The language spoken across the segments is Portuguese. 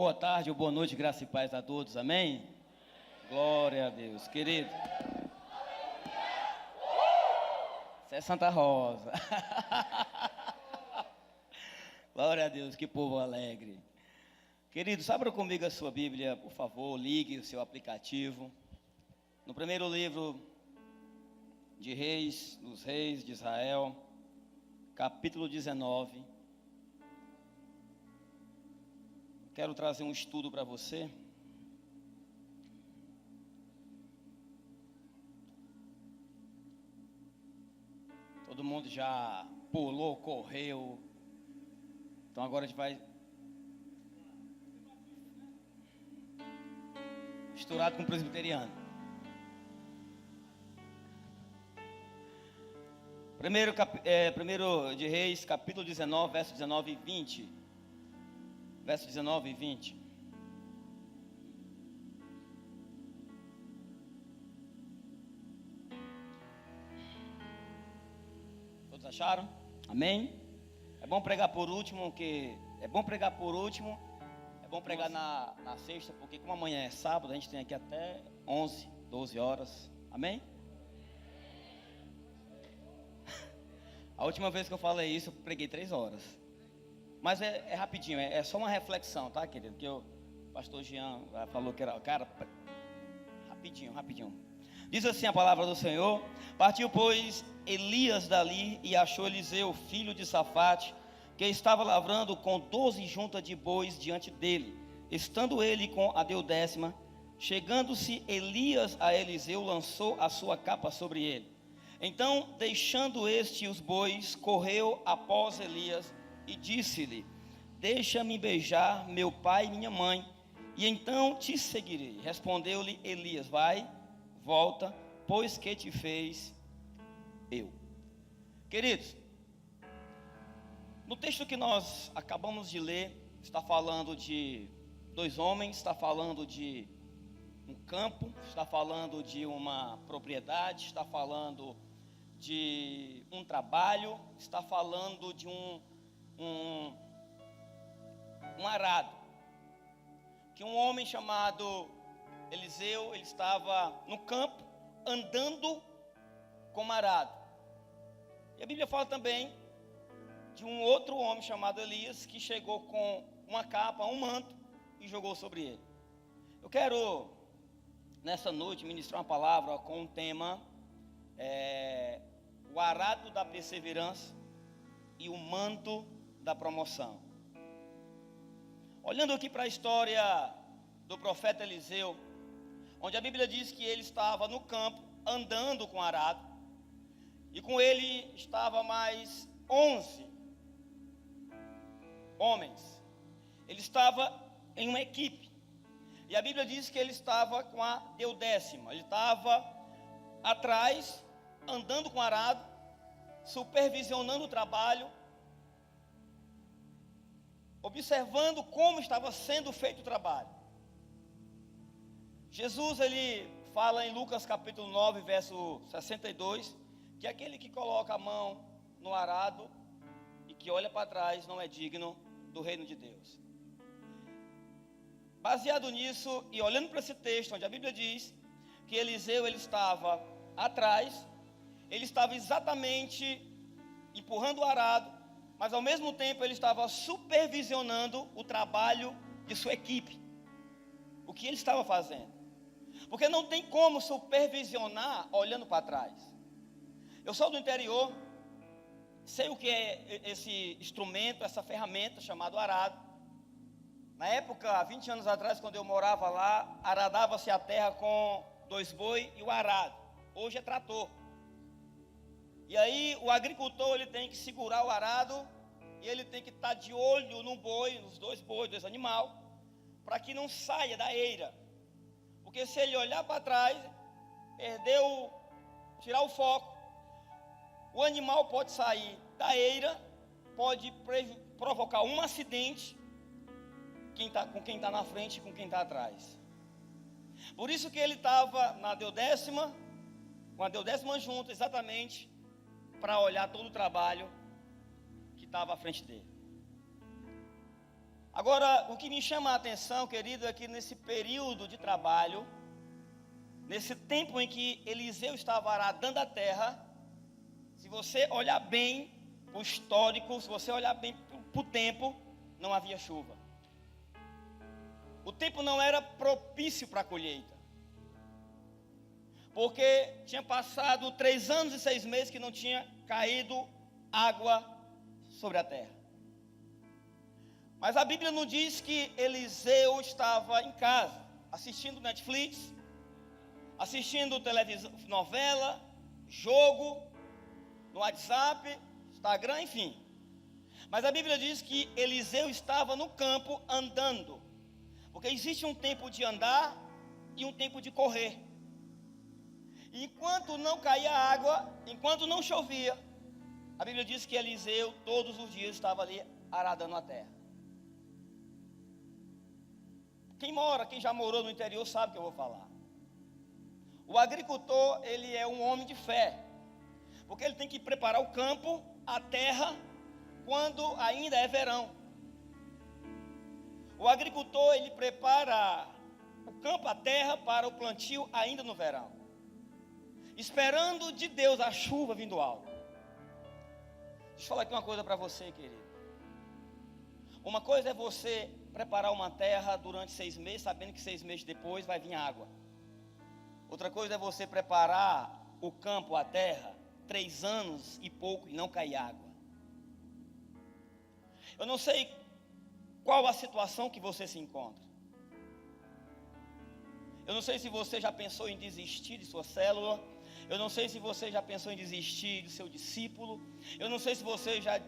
Boa tarde ou boa noite, graça e paz a todos, amém? Glória a Deus, querido. Isso é Santa Rosa. Glória a Deus, que povo alegre. Queridos, abra comigo a sua Bíblia, por favor, ligue o seu aplicativo. No primeiro livro de Reis, dos Reis de Israel, capítulo 19. Quero trazer um estudo para você. Todo mundo já pulou, correu. Então agora a gente vai misturado com o presbiteriano. Primeiro de Reis, capítulo 19, verso 19 e 20. Verso 19 e 20. Todos acharam? Amém? É bom pregar por último, é bom pregar na sexta, porque como amanhã é sábado, a gente tem aqui até 11, 12 horas. Amém? A última vez que eu falei isso, eu preguei 3 horas. Mas é rapidinho, é só uma reflexão, tá, querido? Que o pastor Jean falou que era, cara, rapidinho. Diz assim a palavra do Senhor: partiu, pois, Elias dali e achou Eliseu, filho de Safate, que estava lavrando com 12 juntas de bois diante dele, estando ele com a deudécima. Chegando-se Elias a Eliseu, lançou a sua capa sobre ele. Então, deixando este os bois, correu após Elias e disse-lhe: deixa-me beijar meu pai e minha mãe, e então te seguirei. Respondeu-lhe Elias: vai, volta, pois que te fez eu. Queridos, no texto que nós acabamos de ler, está falando de 2 homens, está falando de um campo, está falando de uma propriedade, está falando de um trabalho, está falando de um arado, que um homem chamado Eliseu, ele estava no campo, andando com um arado. E a Bíblia fala também de um outro homem chamado Elias, que chegou com uma capa, um manto, e jogou sobre ele. Eu quero, nessa noite, ministrar uma palavra com um tema, o arado da perseverança e o manto da promoção. Olhando aqui para a história do profeta Eliseu, onde a Bíblia diz que ele estava no campo, andando com arado, e com ele estava mais 11 homens. Ele estava em uma equipe, e a Bíblia diz que ele estava com a deudécima. Ele estava atrás, andando com arado, supervisionando o trabalho, observando como estava sendo feito o trabalho. Jesus, ele fala em Lucas capítulo 9, verso 62, que aquele que coloca a mão no arado e que olha para trás não é digno do reino de Deus. Baseado nisso e olhando para esse texto, onde a Bíblia diz que Eliseu, ele estava atrás, ele estava exatamente empurrando o arado, mas ao mesmo tempo ele estava supervisionando o trabalho de sua equipe, o que ele estava fazendo, porque não tem como supervisionar olhando para trás. Eu sou do interior, sei o que é esse instrumento, essa ferramenta chamada arado. Na época, há 20 anos atrás, quando eu morava lá, aradava-se a terra com 2 bois e o arado. Hoje é trator. E aí o agricultor, ele tem que segurar o arado e ele tem que estar de olho no boi, nos 2 bois, 2 animais, para que não saia da eira. Porque se ele olhar para trás, tirar o foco, o animal pode sair da eira, pode provocar um acidente com quem está na frente e com quem está atrás. Por isso que ele estava na deudécima, com a deudécima junto, exatamente para olhar todo o trabalho que estava à frente dele. Agora, o que me chama a atenção, querido, é que nesse período de trabalho, nesse tempo em que Eliseu estava aradando a terra, se você olhar bem o histórico, se você olhar bem para o tempo, não havia chuva. O tempo não era propício para a colheita. Porque tinha passado 3 anos e 6 meses que não tinha caído água sobre a terra. Mas a Bíblia não diz que Eliseu estava em casa, assistindo Netflix, assistindo televisão, novela, jogo, no WhatsApp, Instagram, enfim. Mas a Bíblia diz que Eliseu estava no campo andando. Porque existe um tempo de andar e um tempo de correr. E enquanto não caía água, enquanto não chovia, a Bíblia diz que Eliseu todos os dias estava ali aradando a terra. Quem já morou no interior sabe o que eu vou falar. O agricultor, ele é um homem de fé. Porque ele tem que preparar o campo, a terra, quando ainda é verão. O agricultor, ele prepara o campo, a terra, para o plantio ainda no verão. Esperando de Deus a chuva vindo alto. Deixa eu falar aqui uma coisa para você, querido. Uma coisa é você preparar uma terra durante 6 meses, sabendo que 6 meses depois vai vir água. Outra coisa é você preparar o campo, a terra, 3 anos e pouco e não cair água. Eu não sei qual a situação que você se encontra. Eu não sei se você já pensou em desistir de sua célula. Eu não sei se você já pensou em desistir do seu discípulo. Eu não sei se você já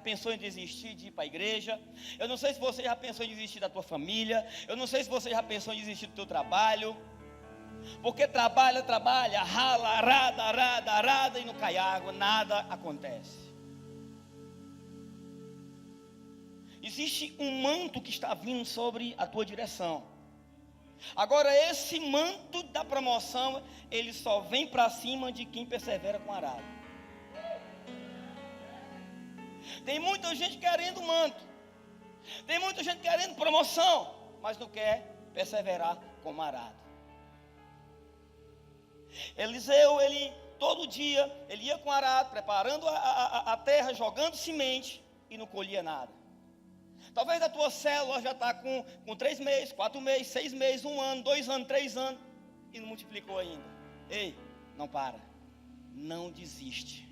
pensou em desistir de ir para a igreja. Eu não sei se você já pensou em desistir da tua família. Eu não sei se você já pensou em desistir do teu trabalho. Porque trabalha, rala, arada e não cai água, nada acontece. Existe um manto que está vindo sobre a tua direção. Agora esse manto da promoção, ele só vem para cima de quem persevera com arado. Tem muita gente querendo manto. Tem muita gente querendo promoção, mas não quer perseverar com arado. Eliseu, ele todo dia, ele ia com arado, preparando a terra, jogando semente e não colhia nada. Talvez a tua célula já está com 3 meses, 4 meses, 6 meses, 1 ano, 2 anos, 3 anos e não multiplicou ainda. Ei, não para, não desiste,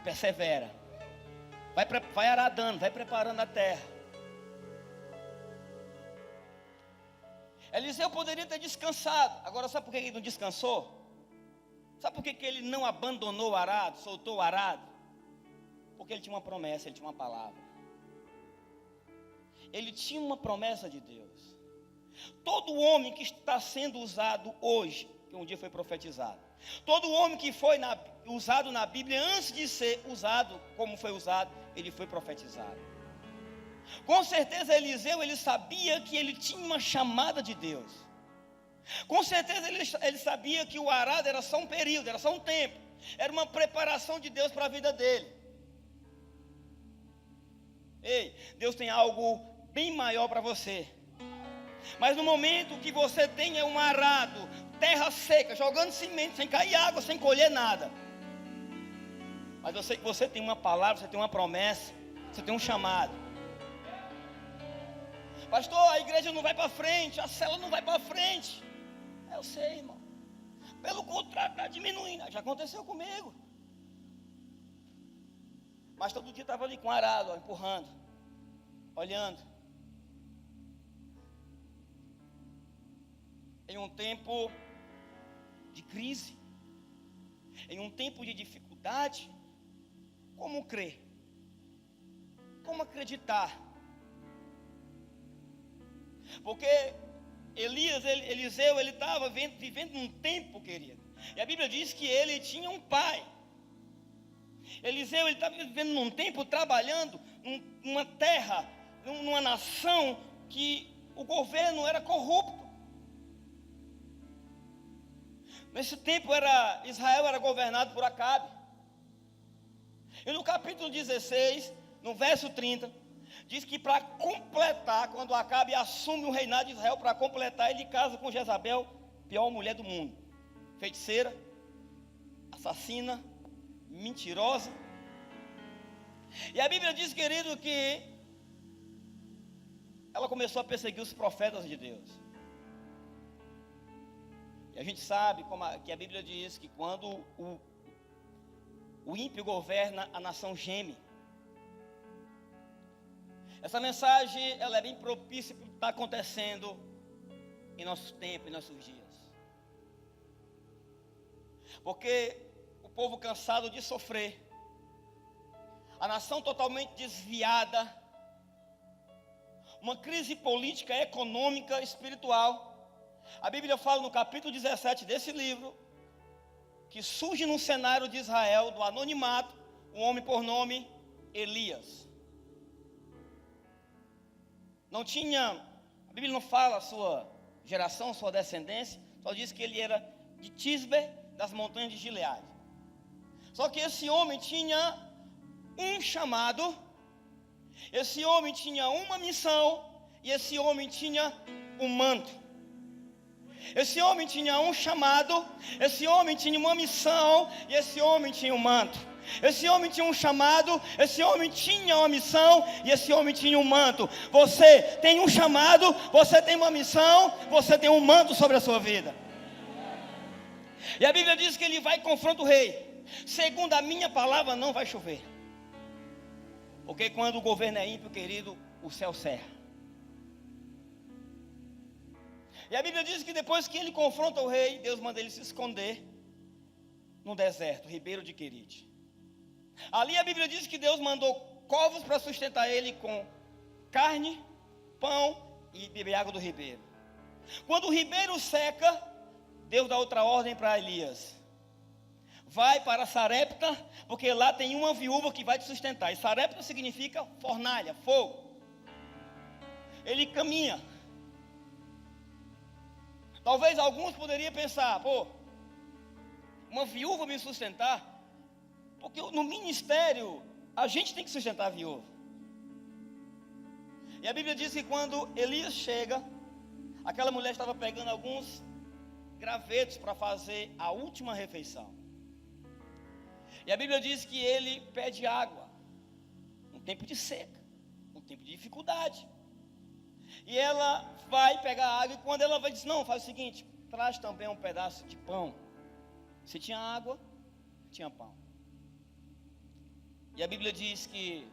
persevera, vai aradando, vai preparando a terra. Eliseu poderia ter descansado. Agora sabe por que ele não descansou? Sabe por que ele não abandonou o arado, soltou o arado? Porque ele tinha uma promessa, ele tinha uma palavra. Ele tinha uma promessa de Deus. Todo homem que está sendo usado hoje, que um dia foi profetizado, todo homem que foi usado na Bíblia, antes de ser usado como foi usado, ele foi profetizado. Com certeza Eliseu, ele sabia que ele tinha uma chamada de Deus. Com certeza ele sabia que o arado era só um período, era só um tempo. Era uma preparação de Deus para a vida dele. Ei, Deus tem algo bem maior para você. Mas no momento que você tenha um arado, terra seca, jogando semente, sem cair água, sem colher nada. Mas eu sei que você tem uma palavra, você tem uma promessa, você tem um chamado. Pastor, a igreja não vai para frente, a célula não vai para frente. Eu sei, irmão. Pelo contrário, está diminuindo. Já aconteceu comigo. Mas todo dia estava ali com arado, ó, empurrando, olhando. Em um tempo de crise, em um tempo de dificuldade, como crer? Como acreditar? Porque Eliseu, ele estava vivendo num tempo, querido. E a Bíblia diz que ele tinha um pai. Eliseu, ele estava vivendo num tempo, trabalhando numa terra, numa nação que o governo era corrupto. Nesse tempo Israel era governado por Acabe. E no capítulo 16, no verso 30, diz que para completar, quando Acabe assume o reinado de Israel, para completar, ele casa com Jezabel, pior mulher do mundo, feiticeira, assassina, mentirosa. E a Bíblia diz, querido, que ela começou a perseguir os profetas de Deus. E a gente sabe que a Bíblia diz que quando o ímpio governa, a nação geme. Essa mensagem, ela é bem propícia para o que está acontecendo em nosso tempo, em nossos dias. Porque o povo cansado de sofrer, a nação totalmente desviada, uma crise política, econômica, espiritual. A Bíblia fala no capítulo 17 desse livro, que surge no cenário de Israel, do anonimato, um homem por nome Elias. Não tinha, a Bíblia não fala a sua geração, sua descendência, só diz que ele era de Tisbe, das montanhas de Gileade. Só que esse homem tinha um chamado, esse homem tinha uma missão, e esse homem tinha um manto. Esse homem tinha um chamado, esse homem tinha uma missão, e esse homem tinha um manto. Esse homem tinha um chamado, esse homem tinha uma missão, e esse homem tinha um manto. Você tem um chamado, você tem uma missão, você tem um manto sobre a sua vida. E a Bíblia diz que ele vai e confronta o rei. Segundo a minha palavra, não vai chover. Porque quando o governo é ímpio, querido, o céu cerra. E a Bíblia diz que depois que ele confronta o rei, Deus manda ele se esconder no deserto, Ribeiro de Querite. Ali a Bíblia diz que Deus mandou covos para sustentar ele com carne, pão e beber água do ribeiro. Quando o ribeiro seca, Deus dá outra ordem para Elias. Vai para Sarepta, porque lá tem uma viúva que vai te sustentar. E Sarepta significa fornalha, fogo. Ele caminha. Talvez alguns poderiam pensar, uma viúva me sustentar, porque no ministério a gente tem que sustentar a viúva. E a Bíblia diz que quando Elias chega, aquela mulher estava pegando alguns gravetos para fazer a última refeição. E a Bíblia diz que ele pede água, um tempo de seca, um tempo de dificuldade. E ela vai pegar água, e quando ela vai dizer, não, faz o seguinte, traz também um pedaço de pão. Se tinha água, tinha pão. E a Bíblia diz que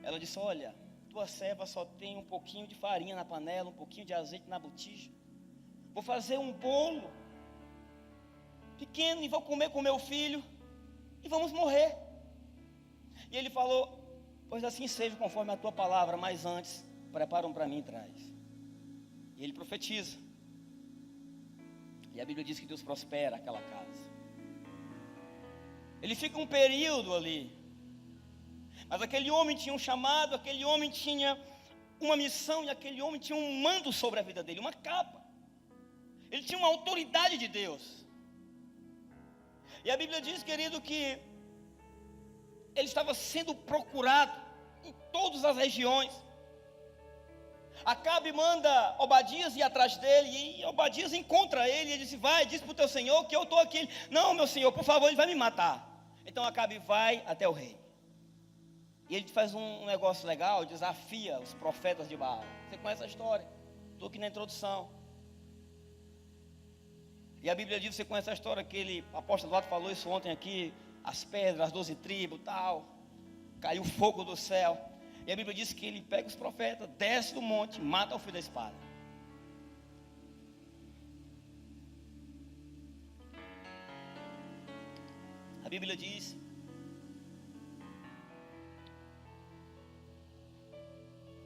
ela disse, olha, tua serva só tem um pouquinho de farinha na panela, um pouquinho de azeite na botija. Vou fazer um bolo pequeno e vou comer com meu filho e vamos morrer. E ele falou, pois assim seja conforme a tua palavra, mas antes prepara um para mim e traz. E ele profetiza. E a Bíblia diz que Deus prospera aquela casa. Ele fica um período ali. Mas aquele homem tinha um chamado, aquele homem tinha uma missão, e aquele homem tinha um mando sobre a vida dele, uma capa. Ele tinha uma autoridade de Deus. E a Bíblia diz, querido, que ele estava sendo procurado em todas as regiões. Acabe manda Obadias ir atrás dele, e Obadias encontra ele, e ele disse, vai, diz para o teu senhor que eu estou aqui. Não, meu senhor, por favor, ele vai me matar. Então Acabe vai até o rei. E ele faz um negócio legal, desafia os profetas de Baal. Você conhece a história? Estou aqui na introdução. E a Bíblia diz, você conhece a história, que ele, o apóstolo Eduardo falou isso ontem aqui, as pedras, as 12 tribos, tal, caiu fogo do céu. E a Bíblia diz que ele pega os profetas, desce do monte, mata o filho da espada. A Bíblia diz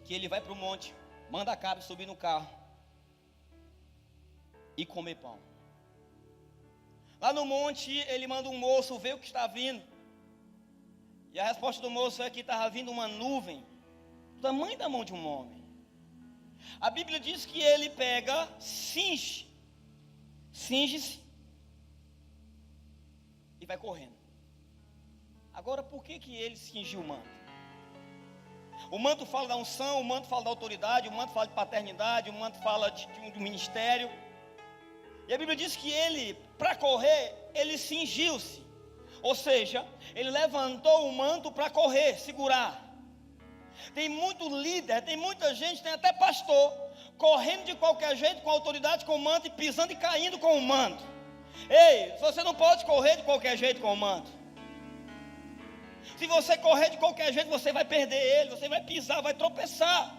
que ele vai para o monte, manda Acabe subir no carro e comer pão. Lá no monte ele manda um moço ver o que está vindo. E a resposta do moço é que estava vindo uma nuvem do tamanho da mão de um homem. A Bíblia diz que ele pega, cinge-se e vai correndo. Agora, por que ele cingiu o manto? O manto fala da unção, o manto fala da autoridade, o manto fala de paternidade, o manto fala de um ministério. E a Bíblia diz que ele, para correr, ele cingiu-se. Ou seja, ele levantou o manto para correr, segurar. Tem muito líder, tem muita gente, tem até pastor, correndo de qualquer jeito, com autoridade, com o manto, e pisando e caindo com o manto. Ei, você não pode correr de qualquer jeito com o manto. Se você correr de qualquer jeito, você vai perder ele, você vai pisar, vai tropeçar.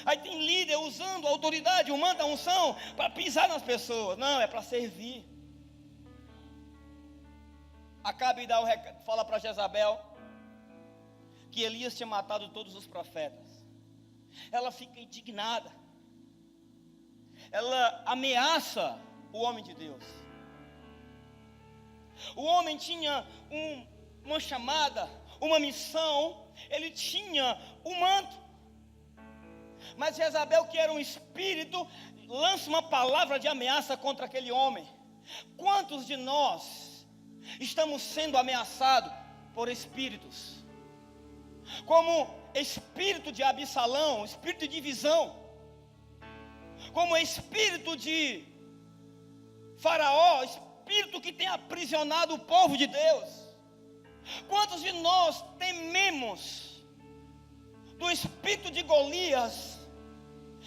Aí tem líder usando a autoridade, o manto, a unção, para pisar nas pessoas. Não, é para servir. Acabe de fala para Jezabel que Elias tinha matado todos os profetas. Ela fica indignada. Ela ameaça o homem de Deus. O homem tinha uma chamada, uma missão, ele tinha um manto. Mas Jezabel, que era um espírito, lança uma palavra de ameaça contra aquele homem. Quantos de nós estamos sendo ameaçados por espíritos? Como espírito de Absalão, espírito de divisão, como espírito de Faraó, espírito que tem aprisionado o povo de Deus. Quantos de nós tememos do espírito de Golias,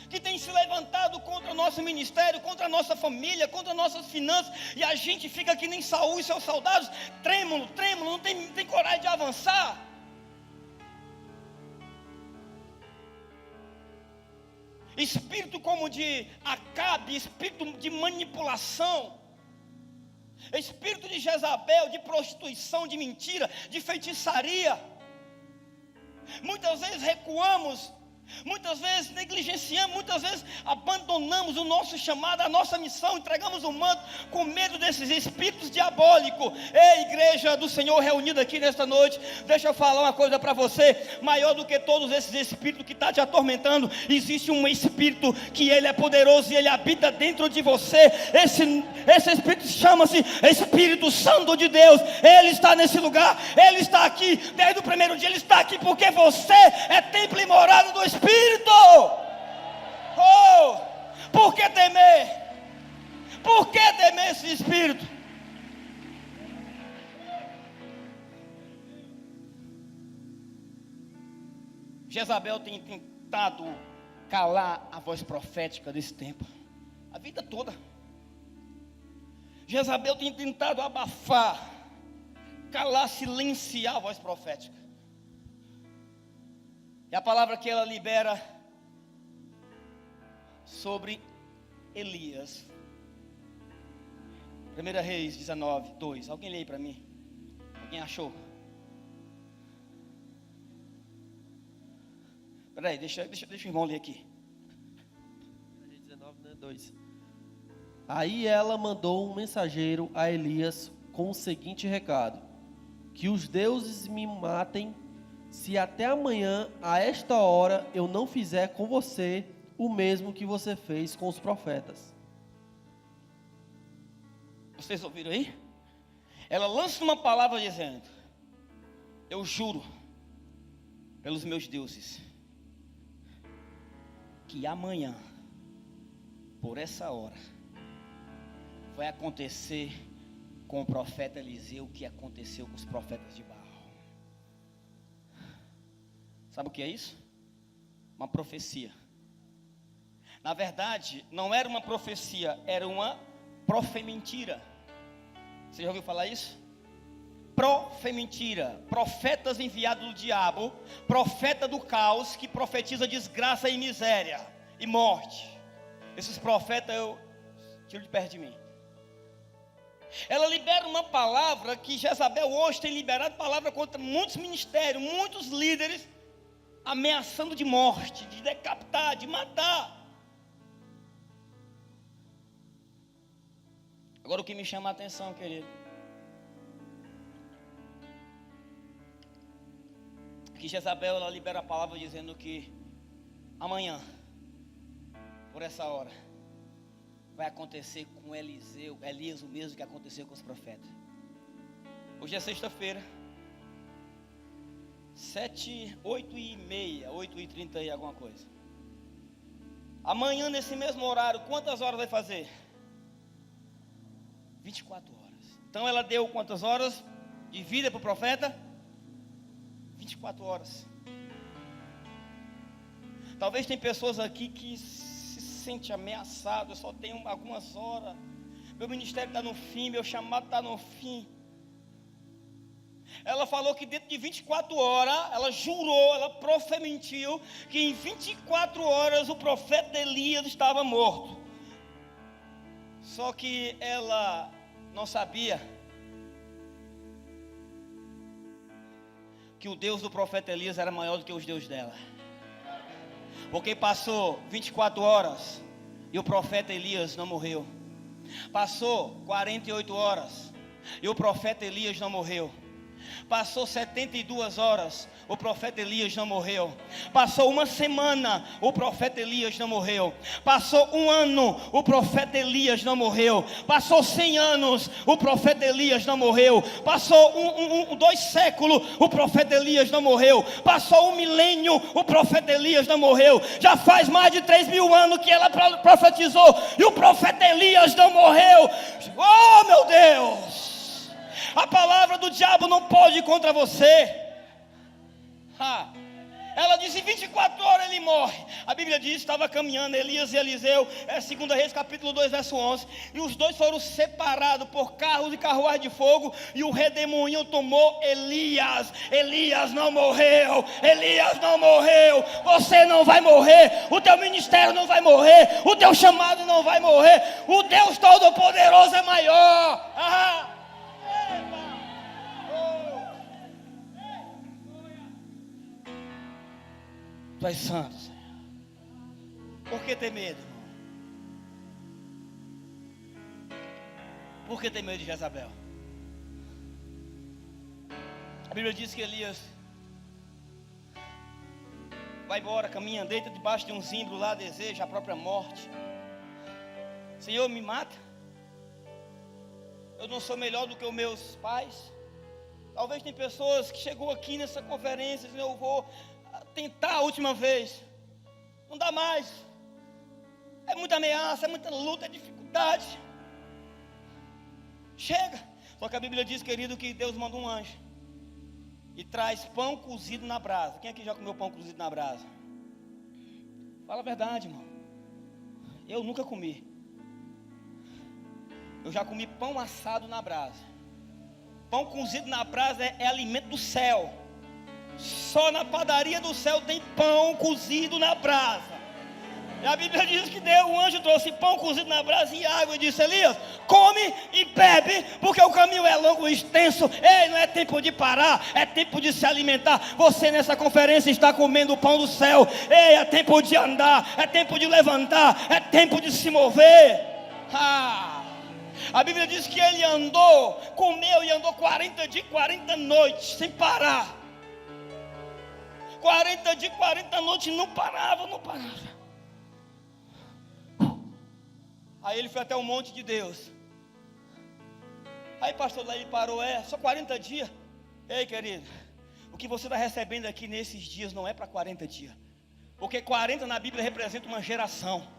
que tem se levantado contra o nosso ministério, contra a nossa família, contra nossas finanças, e a gente fica que nem Saul e seus soldados, trêmulo, não tem coragem de avançar. Espírito como de Acabe, espírito de manipulação, espírito de Jezabel, de prostituição, de mentira, de feitiçaria. Muitas vezes recuamos, muitas vezes negligenciamos, muitas vezes abandonamos o nosso chamado, a nossa missão, entregamos o manto com medo desses espíritos diabólicos. Ei, igreja do Senhor reunida aqui nesta noite, deixa eu falar uma coisa para você. Maior do que todos esses espíritos que estão te atormentando, existe um espírito que ele é poderoso e ele habita dentro de você. Esse espírito chama-se Espírito Santo de Deus. Ele está nesse lugar, ele está aqui desde o primeiro dia. Ele está aqui porque você é templo e morada do Espírito. Oh, por que temer? Por que temer esse espírito? Jezabel tem tentado calar a voz profética desse tempo, a vida toda. Jezabel tem tentado abafar, calar, silenciar a voz profética. E a palavra que ela libera sobre Elias, 1 Reis 19, 2. Alguém lê aí para mim? Alguém achou? Peraí, deixa o irmão ler aqui. 19, 2. Aí ela mandou um mensageiro a Elias com o seguinte recado: que os deuses me matem se até amanhã, a esta hora, eu não fizer com você o mesmo que você fez com os profetas. Vocês ouviram aí? Ela lança uma palavra dizendo: eu juro pelos meus deuses que amanhã, por essa hora, vai acontecer com o profeta Eliseu o que aconteceu com os profetas de Baal. Sabe o que é isso? Uma profecia. Na verdade, não era uma profecia, era uma profementira. Você já ouviu falar isso? Profementira. Profetas enviados do diabo, profeta do caos, que profetiza desgraça e miséria e morte. Esses profetas eu tiro de perto de mim. Ela libera uma palavra que Jezabel hoje tem liberado palavra contra muitos ministérios, muitos líderes, ameaçando de morte, de decapitar, de matar. Agora o que me chama a atenção, querido, é que Jezabel, ela libera a palavra dizendo que amanhã, por essa hora, vai acontecer com Elias o mesmo que aconteceu com os profetas. Hoje é sexta-feira. 8h30, 8h30 e alguma coisa. Amanhã, nesse mesmo horário, quantas horas vai fazer? 24 horas. Então ela deu quantas horas de vida para o profeta? 24 horas. Talvez tem pessoas aqui que se sentem ameaçadas. Eu só tenho algumas horas. Meu ministério está no fim, meu chamado está no fim. Ela falou que dentro de 24 horas, ela jurou, ela profetiu que em 24 horas o profeta Elias estava morto. Só que ela não sabia que o Deus do profeta Elias era maior do que os deuses dela. Porque passou 24 horas e o profeta Elias não morreu. Passou 48 horas e o profeta Elias não morreu. Passou 72 horas, o profeta Elias não morreu. Passou uma semana, o profeta Elias não morreu. Passou um ano, o profeta Elias não morreu. Passou 100 anos, o profeta Elias não morreu. Passou 2 séculos, o profeta Elias não morreu. Passou 1 milênio, o profeta Elias não morreu. Já faz mais de 3.000 anos que ela profetizou e o profeta Elias não morreu. Oh, meu Deus! A palavra do diabo não pode ir contra você. Ela disse: 24 horas ele morre. A Bíblia diz: estava caminhando Elias e Eliseu, 2 Reis capítulo 2 verso 11. E os dois foram separados por carros e carruagem de fogo. E o redemoinho tomou Elias. Elias não morreu. Elias não morreu. Você não vai morrer. O teu ministério não vai morrer. O teu chamado não vai morrer. O Deus Todo-Poderoso é maior. Tu és santo, Senhor. Por que ter medo, irmão? Por que ter medo de Jezabel? A Bíblia diz que Elias vai embora, caminha, deita debaixo de um zimbro lá, deseja a própria morte. Senhor, me mata. Eu não sou melhor do que os meus pais. Talvez tem pessoas que chegou aqui nessa conferência e eu vou tentar a última vez. Não dá mais. É muita ameaça, é muita luta, é dificuldade. Chega. Só que a Bíblia diz, querido, que Deus manda um anjo e traz pão cozido na brasa. Quem aqui já comeu pão cozido na brasa? Fala a verdade, irmão. Eu nunca comi. Eu já comi pão assado na brasa. Pão cozido na brasa é alimento do céu. Só na padaria do céu tem pão cozido na brasa. E a Bíblia diz que o anjo trouxe pão cozido na brasa e água e disse: Elias, come e bebe, porque o caminho é longo e extenso. Ei, não é tempo de parar, é tempo de se alimentar. Você nessa conferência está comendo o pão do céu. Ei, é tempo de andar, é tempo de levantar, é tempo de se mover. A Bíblia diz que ele andou, comeu e andou 40 dias, 40 noites, sem parar. 40 dias, 40 noites, não parava. Aí ele foi até o monte de Deus. Aí pastor, lá ele parou, só 40 dias. Ei, querido, o que você está recebendo aqui nesses dias não é para 40 dias. Porque 40 na Bíblia representa uma geração.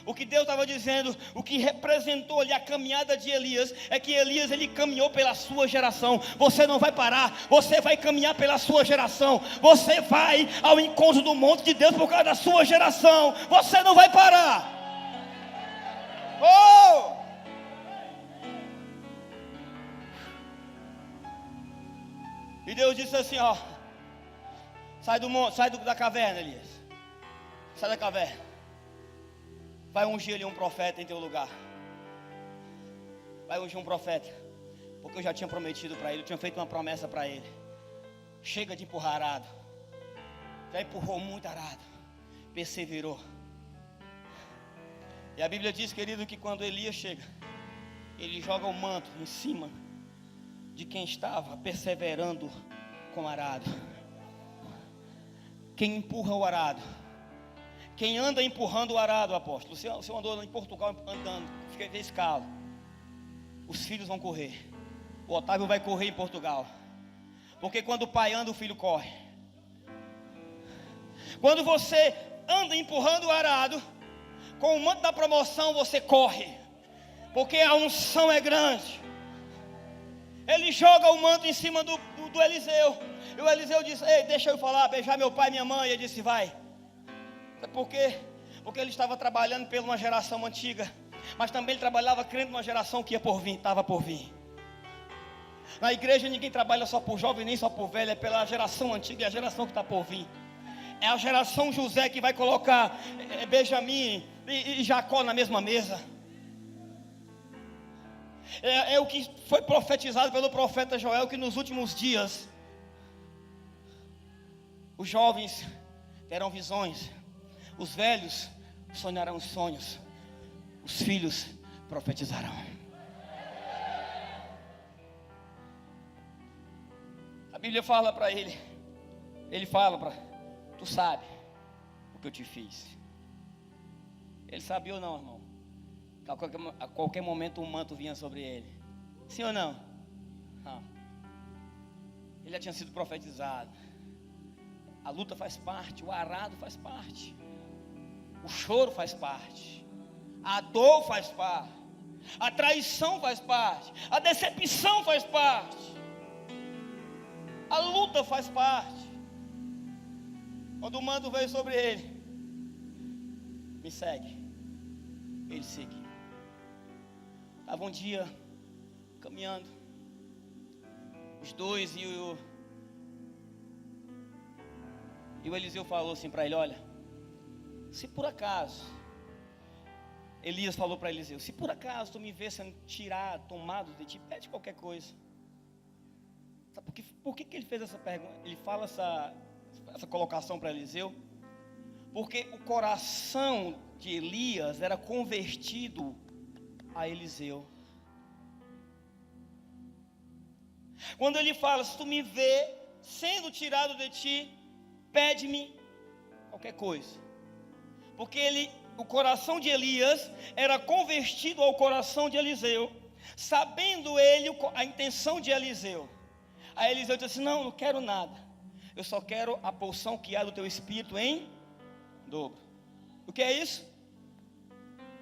O que Deus estava dizendo, o que representou ali a caminhada de Elias, é que Elias ele caminhou pela sua geração. Você não vai parar, você vai caminhar pela sua geração. Você vai ao encontro do monte de Deus por causa da sua geração. Você não vai parar. Oh! E Deus disse assim, sai do monte, sai da caverna, Elias. Sai da caverna. Vai ungir ali um profeta em teu lugar. Vai ungir um profeta. Porque eu já tinha prometido para ele, eu tinha feito uma promessa para ele. Chega de empurrar arado. Já empurrou muito arado. Perseverou. E a Bíblia diz, querido, que quando Elias chega, ele joga o manto em cima de quem estava perseverando com o arado. Quem empurra o arado, quem anda empurrando o arado, apóstolo. Você andou em Portugal andando, fica escala. Os filhos vão correr. O Otávio vai correr em Portugal. Porque quando o pai anda, o filho corre. Quando você anda empurrando o arado, com o manto da promoção você corre. Porque a unção é grande. Ele joga o manto em cima do Eliseu. E o Eliseu disse: ei, deixa eu falar, beijar meu pai e minha mãe. E ele disse: vai. Por quê? Porque ele estava trabalhando pela uma geração antiga, mas também ele trabalhava crendo numa geração que ia por vir, estava por vir. Na igreja ninguém trabalha só por jovem, nem só por velho, é pela geração antiga e a geração que está por vir. É a geração José que vai colocar Benjamim e Jacó na mesma mesa. É o que foi profetizado pelo profeta Joel, que nos últimos dias os jovens terão visões, os velhos sonharão sonhos, os filhos profetizarão. A Bíblia fala para ele fala para, tu sabe o que eu te fiz. Ele sabia ou não, irmão? A qualquer momento um manto vinha sobre ele. Sim ou não? Não. Ele já tinha sido profetizado. A luta faz parte, o arado faz parte, o choro faz parte, a dor faz parte, a traição faz parte, a decepção faz parte, a luta faz parte. Quando o manto veio sobre ele, me segue. Ele seguiu. Estava um dia caminhando, os dois, e o Eliseu falou assim para ele: olha, se por acaso, Elias falou para Eliseu, se por acaso tu me vê sendo tirado, tomado de ti, pede qualquer coisa. Sabe por que ele fez essa pergunta? Ele fala essa colocação para Eliseu, porque o coração de Elias era convertido a Eliseu. Quando ele fala, se tu me vê sendo tirado de ti, pede-me qualquer coisa. Porque o coração de Elias era convertido ao coração de Eliseu, sabendo ele a intenção de Eliseu. Aí Eliseu disse assim: não quero nada, eu só quero a porção que há do teu espírito em dobro. O que é isso?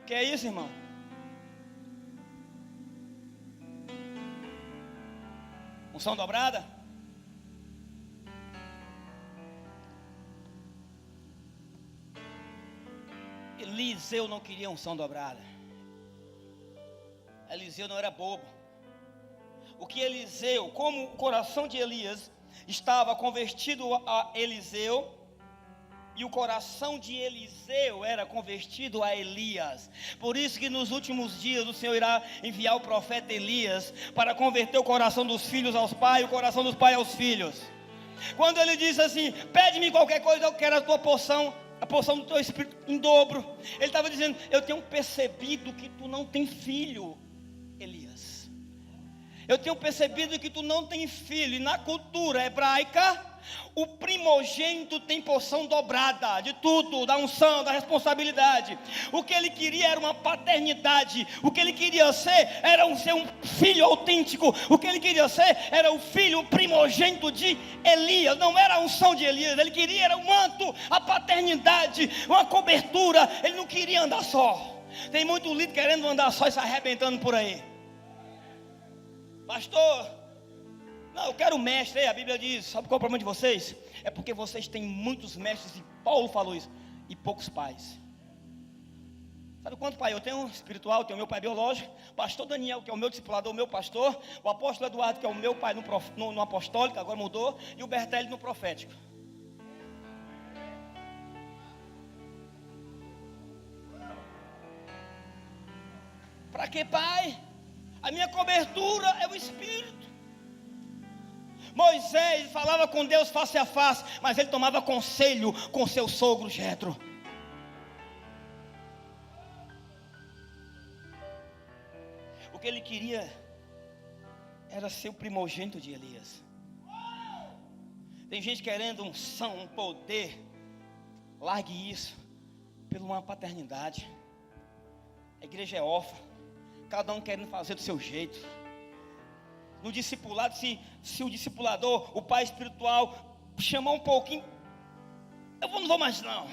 O que é isso, irmão? Unção dobrada? Eliseu não queria unção dobrada. Eliseu não era bobo. O que Eliseu, como o coração de Elias estava convertido a Eliseu, e o coração de Eliseu era convertido a Elias. Por isso que nos últimos dias o Senhor irá enviar o profeta Elias para converter o coração dos filhos aos pais e o coração dos pais aos filhos. Quando ele diz assim: pede-me qualquer coisa, eu quero a tua porção, a porção do teu espírito em dobro. Ele estava dizendo: eu tenho percebido que tu não tem filho, Elias. Eu tenho percebido que tu não tem filho. E na cultura hebraica, o primogênito tem porção dobrada de tudo, da unção, da responsabilidade. O que ele queria era uma paternidade. O que ele queria ser era ser um filho autêntico. O que ele queria ser era o filho primogênito de Elias. Não era a unção de Elias, ele queria era o manto, a paternidade, uma cobertura. Ele não queria andar só. Tem muito líder querendo andar só e se arrebentando por aí. Pastor, não, eu quero mestre. A Bíblia diz, sabe qual é o problema de vocês? É porque vocês têm muitos mestres, e Paulo falou isso, e poucos pais. Sabe quanto pai eu tenho? Espiritual, tenho o meu pai biológico, pastor Daniel, que é o meu discipulador, o meu pastor, o apóstolo Eduardo, que é o meu pai no apostólico, agora mudou, e o Bertelli no profético. Para que pai? A minha cobertura é o Espírito. Moisés falava com Deus face a face, mas ele tomava conselho com seu sogro Jetro. O que ele queria era ser o primogênito de Elias. Tem gente querendo unção, um poder. Largue isso por uma paternidade. A igreja é órfã, cada um querendo fazer do seu jeito. no discipulado, se o discipulador, o pai espiritual, chamar um pouquinho, não vou mais não.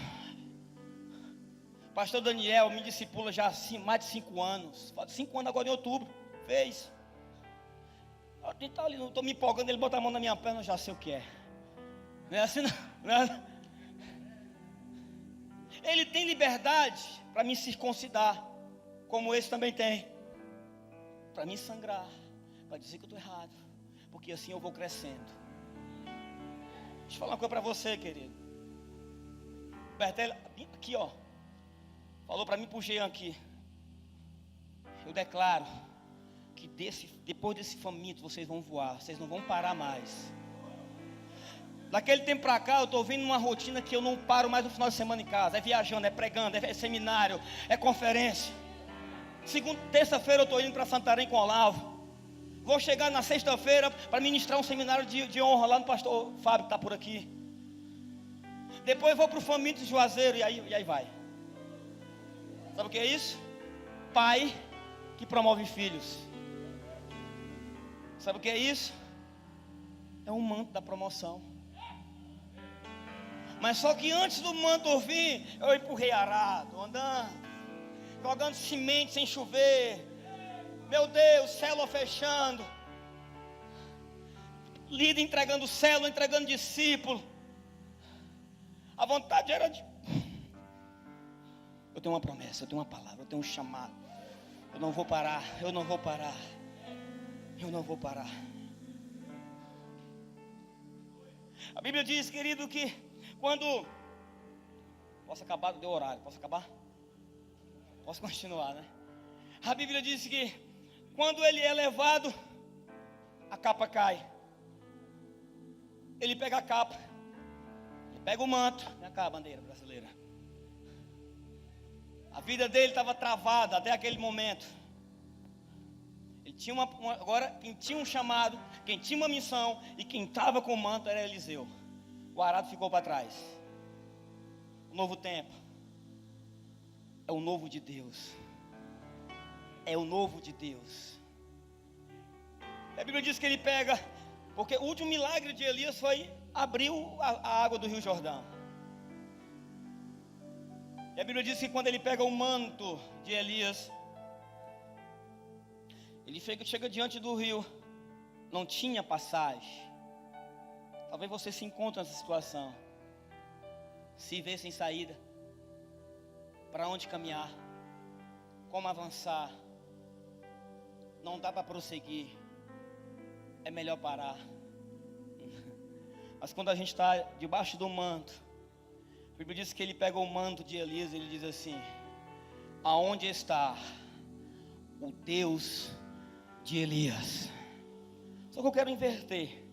Pastor Daniel me discipula já há mais de 5 anos. 5 anos agora em outubro. Fez. Eu não estou me empolgando, ele bota a mão na minha perna, eu já sei o que é. Não é assim não é? Ele tem liberdade para me circuncidar, como esse também tem. Para me sangrar, para dizer que eu estou errado, porque assim eu vou crescendo. Deixa eu falar uma coisa para você, querido. Bertelli, aqui ó, falou para mim, pro Jean aqui. Eu declaro que depois desse faminto vocês vão voar, vocês não vão parar mais. Daquele tempo para cá eu estou vindo numa rotina que eu não paro mais no final de semana em casa. É viajando, é pregando, é seminário, é conferência. Terça-feira eu estou indo para Santarém com o Olavo. Vou chegar na sexta-feira para ministrar um seminário de honra lá no pastor Fábio, que está por aqui. Depois vou para o Faminto de Juazeiro e aí vai. Sabe o que é isso? Pai que promove filhos. Sabe o que é isso? É um manto da promoção. Mas só que antes do manto vir, eu empurrei arado, andando, jogando semente sem chover. Meu Deus, célula fechando. Líder entregando célula, entregando discípulo. A vontade era de... Eu tenho uma promessa, eu tenho uma palavra, eu tenho um chamado. Eu não vou parar, eu não vou parar. Eu não vou parar. A Bíblia diz, querido, que quando... Posso acabar? Deu horário, posso acabar? Posso continuar, né? A Bíblia diz que quando ele é levado, a capa cai. Ele pega a capa, ele pega o manto. Vem cá, a bandeira brasileira. A vida dele estava travada até aquele momento. Ele tinha agora, quem tinha um chamado, quem tinha uma missão e quem estava com o manto era Eliseu. O arado ficou para trás. O novo tempo é o novo de Deus. É o novo de Deus. A Bíblia diz que ele pega, porque o último milagre de Elias foi abrir a água do Rio Jordão. E a Bíblia diz que quando ele pega o manto de Elias, ele chega diante do rio, não tinha passagem. Talvez você se encontre nessa situação, se vê sem saída, para onde caminhar, como avançar, não dá para prosseguir, é melhor parar. Mas quando a gente está debaixo do manto, a Bíblia diz que ele pega o manto de Elias e ele diz assim: aonde está o Deus de Elias? Só que eu quero inverter,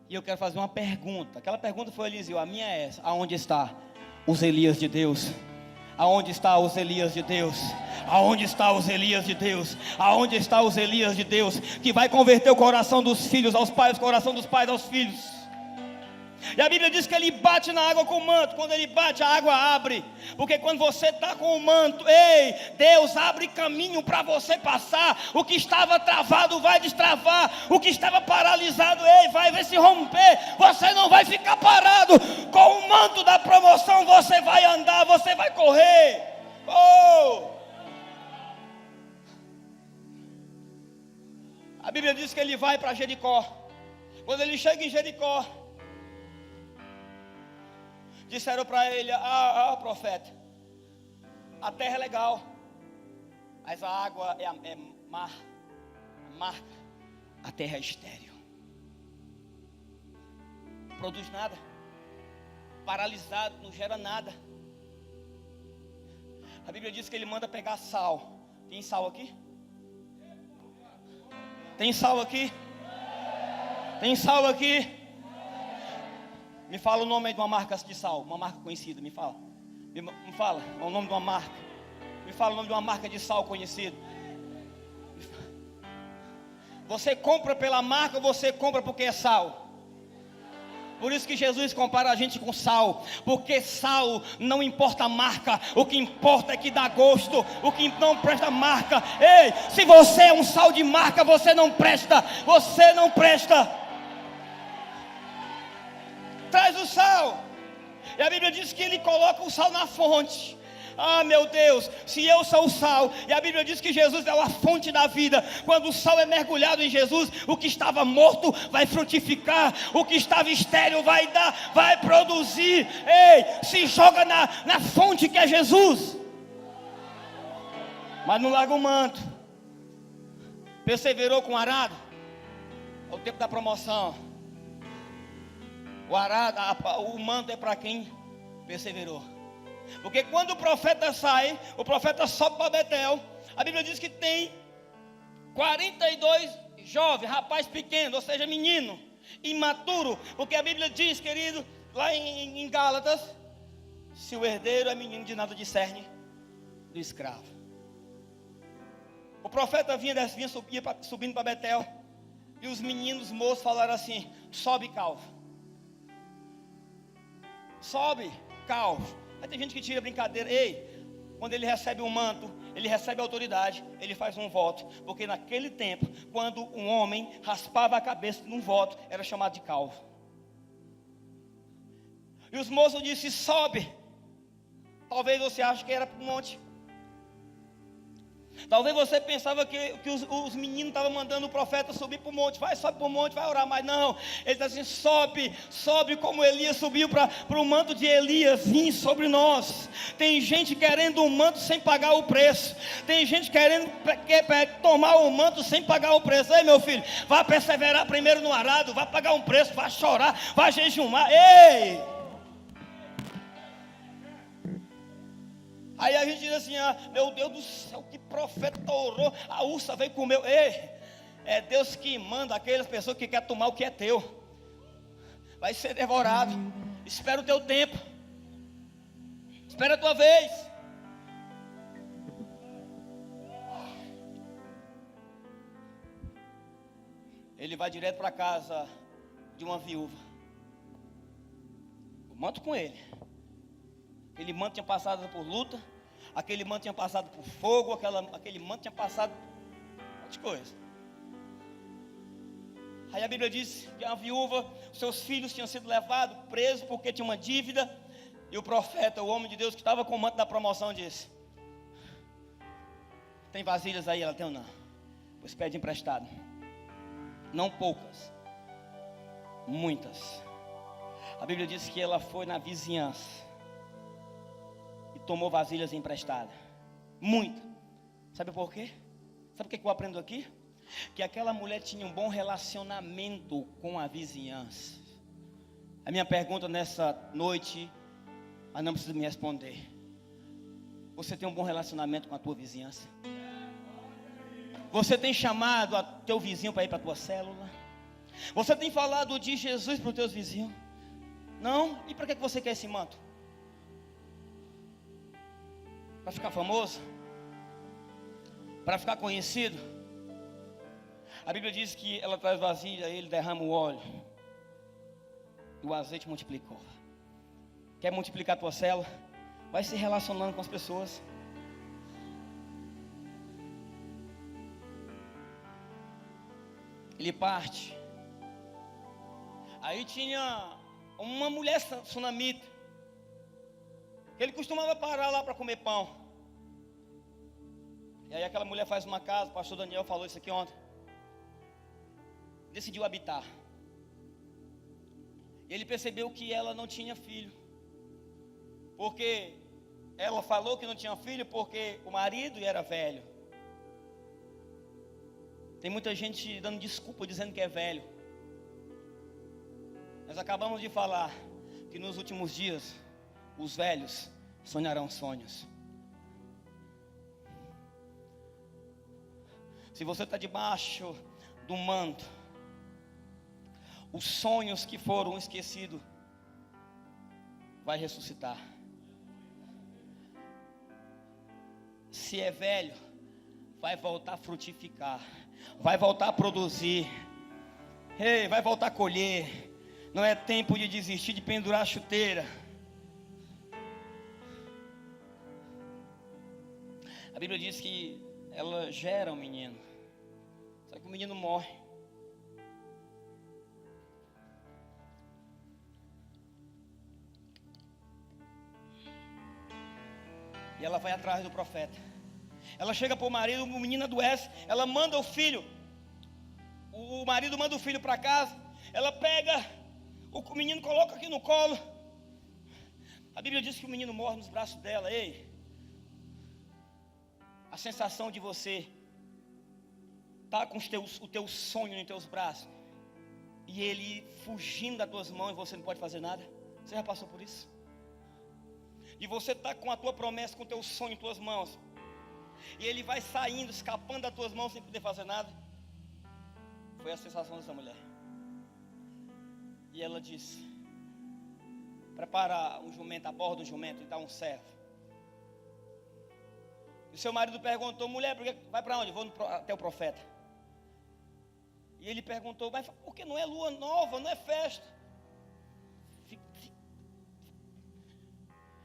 e eu quero fazer uma pergunta. Aquela pergunta foi Eliseu, a minha é essa: aonde está os Elias de Deus? Aonde está os Elias de Deus? Aonde está os Elias de Deus? Aonde está os Elias de Deus? Que vai converter o coração dos filhos aos pais, o coração dos pais aos filhos. E a Bíblia diz que ele bate na água com o manto. Quando ele bate, a água abre. Porque quando você está com o manto, Deus abre caminho para você passar. O que estava travado vai destravar. O que estava paralisado, vai ver se romper. Você não vai ficar parado. Com o manto da promoção você vai andar, você vai correr. A Bíblia diz que ele vai para Jericó. Quando ele chega em Jericó, disseram para ele: profeta, a terra é legal, mas a água é mar, amarga, a terra é estéril, não produz nada, paralisado, não gera nada. A Bíblia diz que ele manda pegar sal. Tem sal aqui? Tem sal aqui? Tem sal aqui? Me fala o nome aí de uma marca de sal, uma marca conhecida, me fala. Me fala o nome de uma marca. Me fala o nome de uma marca de sal conhecida. Você compra pela marca ou você compra porque é sal? Por isso que Jesus compara a gente com sal, porque sal não importa a marca, o que importa é que dá gosto, o que não presta marca. Ei, se você é um sal de marca, você não presta, você não presta. Traz o sal, e a Bíblia diz que ele coloca o sal na fonte. Ah, meu Deus, se eu sou o sal, e a Bíblia diz que Jesus é a fonte da vida. Quando o sal é mergulhado em Jesus, o que estava morto vai frutificar, o que estava estéril vai produzir. Ei, se joga na fonte que é Jesus. Mas não larga o manto. Perseverou com o arado. É o tempo da promoção. O arado, o manto é para quem perseverou. Porque quando o profeta sai, o profeta sobe para Betel, a Bíblia diz que tem 42 jovens, rapaz pequeno, ou seja, menino, imaturo. Porque a Bíblia diz, querido, lá em Gálatas, se o herdeiro é menino, de nada discerne do escravo. O profeta vinha subindo para Betel, e os meninos moços falaram assim: sobe, calvo. Sobe, calvo. Aí tem gente que tira brincadeira. Ei, quando ele recebe um manto, ele recebe autoridade, ele faz um voto. Porque naquele tempo, quando um homem raspava a cabeça num voto, era chamado de calvo. E os moços disseram: sobe. Talvez você ache que era para o monte. Talvez você pensava que os meninos estavam mandando o profeta subir para o monte. Vai, sobe para o monte, vai orar. Mas não, ele está assim: sobe como Elias subiu para o manto de Elias vir sobre nós. Tem gente querendo um manto sem pagar o preço. Tem gente querendo tomar o manto sem pagar o preço. Ei, meu filho, vai perseverar primeiro no arado, vai pagar um preço, vai chorar, vai jejuar. Ei! Aí a gente diz assim: ah, meu Deus do céu, que profeta orou, a ursa veio comer. Ei, é Deus que manda aquelas pessoas que querem tomar o que é teu. Vai ser devorado. Espera o teu tempo. Espera a tua vez. Ele vai direto para a casa de uma viúva. O manto com ele. Aquele manto tinha passado por luta, aquele manto tinha passado por fogo, aquele manto tinha passado por um monte de coisa. Aí a Bíblia diz que a viúva, seus filhos tinham sido levados, presos porque tinha uma dívida. E o profeta, o homem de Deus que estava com o manto da promoção, disse: tem vasilhas aí? Ela tem ou não? Pois pede emprestado. Não poucas, muitas. A Bíblia diz que ela foi na vizinhança e tomou vasilhas emprestadas. Muita. Sabe por quê? Sabe o que eu aprendo aqui? Que aquela mulher tinha um bom relacionamento com a vizinhança. A minha pergunta nessa noite, mas não precisa me responder: você tem um bom relacionamento com a tua vizinhança? Você tem chamado a teu vizinho para ir para a tua célula? Você tem falado de Jesus para os teus vizinhos? Não? E para que você quer esse manto? Para ficar famoso? Para ficar conhecido? A Bíblia diz que ela traz vasilha, ele derrama o óleo e o azeite multiplicou. Quer multiplicar a tua célula? Vai se relacionando com as pessoas. Ele parte. Aí tinha uma mulher sunamita. Ele costumava parar lá para comer pão. E aí aquela mulher faz uma casa, o pastor Daniel falou isso aqui ontem. Decidiu habitar. E ele percebeu que ela não tinha filho. Porque ela falou que não tinha filho porque o marido era velho. Tem muita gente dando desculpa, dizendo que é velho. Nós acabamos de falar que nos últimos dias os velhos sonharão sonhos. Se você está debaixo do manto, os sonhos que foram esquecidos vai ressuscitar. Se é velho, vai voltar a frutificar, vai voltar a produzir, vai voltar a colher, Não é tempo de desistir de pendurar a chuteira. A Bíblia diz que ela gera um menino. Só que o menino morre. E ela vai atrás do profeta. Ela chega para o marido, o menino adoece. Ela manda o filho. O marido manda o filho para casa. Ela pega o menino, coloca aqui no colo. A Bíblia diz que o menino morre nos braços dela. Ei, a sensação de você estar com o teu sonho nos teus braços e ele fugindo das tuas mãos e você não pode fazer nada. Você já passou por isso? E você está com a tua promessa, com o teu sonho em tuas mãos, e ele vai saindo, escapando das tuas mãos sem poder fazer nada. Foi a sensação dessa mulher. E ela disse: prepara um jumento, aborda um jumento e dá um servo. E seu marido perguntou: mulher, vai para onde? Vou até o profeta. E ele perguntou: mas por que não é lua nova, não é festa?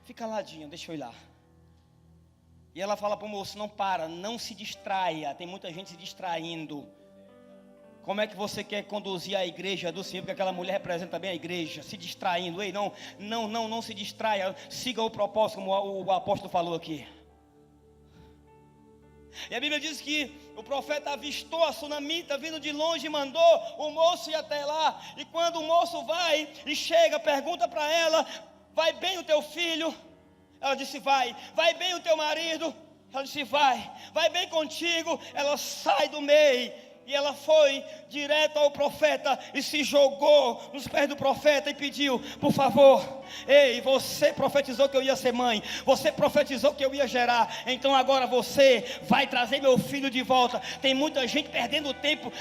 Fica caladinho, deixa eu ir lá. E ela fala para o moço: não para, não se distraia. Tem muita gente se distraindo. Como é que você quer conduzir a igreja do Senhor? Porque aquela mulher representa bem a igreja, se distraindo. Ei, não se distraia. Siga o propósito, como o apóstolo falou aqui. E a Bíblia diz que o profeta avistou a sunamita vindo de longe e mandou o moço ir até lá. E quando o moço vai e chega, pergunta para ela: vai bem o teu filho? Ela disse: vai. Vai bem o teu marido? Ela disse: vai bem contigo? Ela sai do meio. E ela foi direto ao profeta e se jogou nos pés do profeta e pediu: por favor, ei, você profetizou que eu ia ser mãe, você profetizou que eu ia gerar, então agora você vai trazer meu filho de volta. Tem muita gente perdendo tempo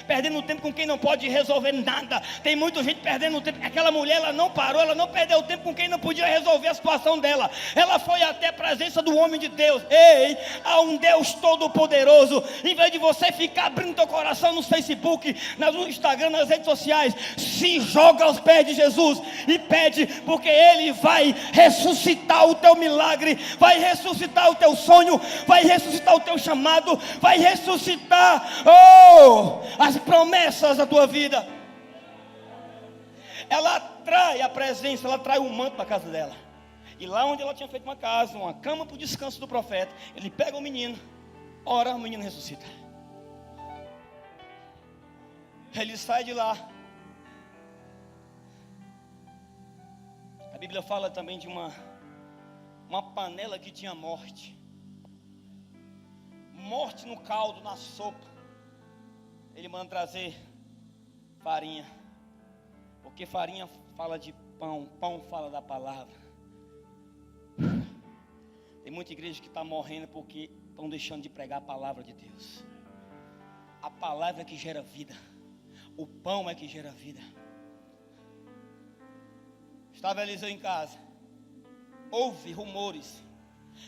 com quem não pode resolver nada. Tem muita gente perdendo tempo. Aquela mulher, ela não parou, ela não perdeu tempo com quem não podia resolver a situação dela. Ela foi até a presença do homem de Deus. Ei, há um Deus todo poderoso. Em vez de você ficar abrindo teu coração no Facebook, no Instagram, nas redes sociais, se joga aos pés de Jesus e pede, porque Ele vai ressuscitar o teu milagre, vai ressuscitar o teu sonho, vai ressuscitar o teu chamado, vai ressuscitar as promessas da tua vida. Ela atrai a presença, ela atrai o manto para a casa dela. E lá onde ela tinha feito uma casa, uma cama para o descanso do profeta, ele pega o menino, ora, o menino ressuscita. Ele sai de lá. A Bíblia fala também de uma panela que tinha morte. Morte no caldo, na sopa. Ele manda trazer farinha. Porque farinha fala de pão, pão fala da palavra. Tem muita igreja que está morrendo porque estão deixando de pregar a palavra de Deus. A palavra é que gera vida. O pão é que gera vida. Estava Eliseu em casa. Houve rumores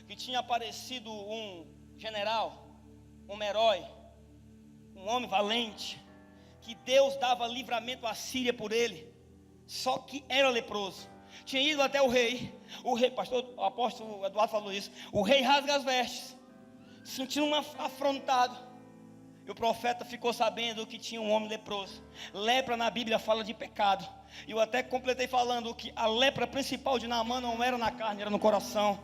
que tinha aparecido um general, um herói, um homem valente, que Deus dava livramento à Síria por ele, só que era leproso. Tinha ido até o rei, o apóstolo Eduardo falou isso. O rei rasga as vestes, sentindo afrontado. E o profeta ficou sabendo que tinha um homem leproso. Lepra na Bíblia fala de pecado. E eu até completei falando que a lepra principal de Naamã não era na carne, era no coração.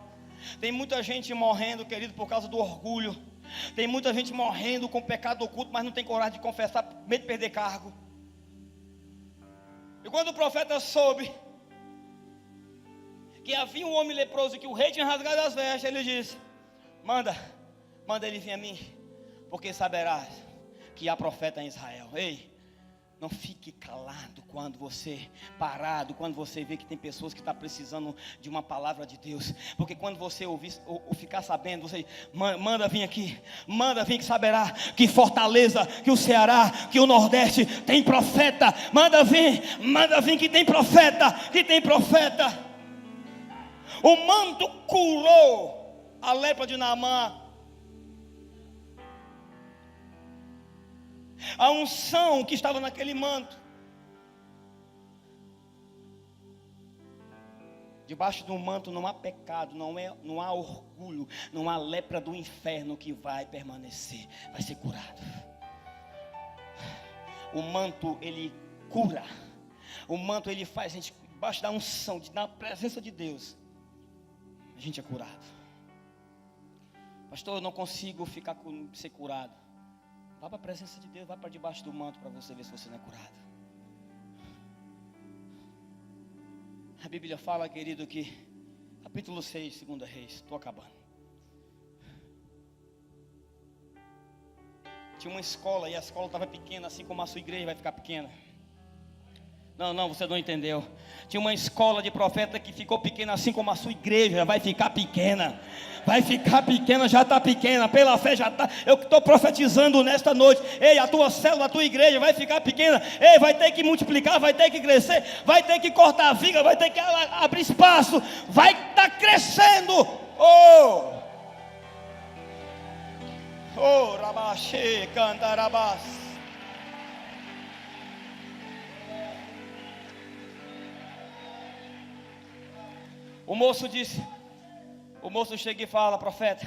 Tem muita gente morrendo, querido, por causa do orgulho. Tem muita gente morrendo com pecado oculto, mas não tem coragem de confessar, medo de perder cargo. E quando o profeta soube que havia um homem leproso, que o rei tinha rasgado as vestes, ele disse: manda ele vir a mim, porque saberás que há profeta em Israel. Ei, não fique calado quando você parado, quando você vê que tem pessoas que estão precisando de uma palavra de Deus. Porque quando você ouvir ou ficar sabendo, você manda vir aqui, manda vir, que saberá que Fortaleza, que o Ceará, que o Nordeste tem profeta. Manda vir que tem profeta, que tem profeta. O manto curou a lepra de Naamã. A unção que estava naquele manto Debaixo do manto não há pecado, não há orgulho, não há lepra do inferno que vai permanecer, vai ser curado. O manto, ele cura. O manto, ele faz a gente, debaixo da unção, na presença de Deus, a gente é curado. Pastor, eu não consigo ser curado. Vá para a presença de Deus, vá para debaixo do manto para você ver se você não é curado. A Bíblia fala, querido, que capítulo 6, 2 Reis, estou acabando. Tinha uma escola e a escola estava pequena, assim como a sua igreja vai ficar pequena. Não, você não entendeu. Tinha uma escola de profeta que ficou pequena, assim como a sua igreja vai ficar pequena. Vai ficar pequena, já está pequena, pela fé já está. Eu estou profetizando nesta noite. Ei, a tua célula, a tua igreja vai ficar pequena. Ei, vai ter que multiplicar, vai ter que crescer, vai ter que cortar a viga, vai ter que abrir espaço, vai estar crescendo. Rabaxê, cantarabás. O moço chega e fala: profeta,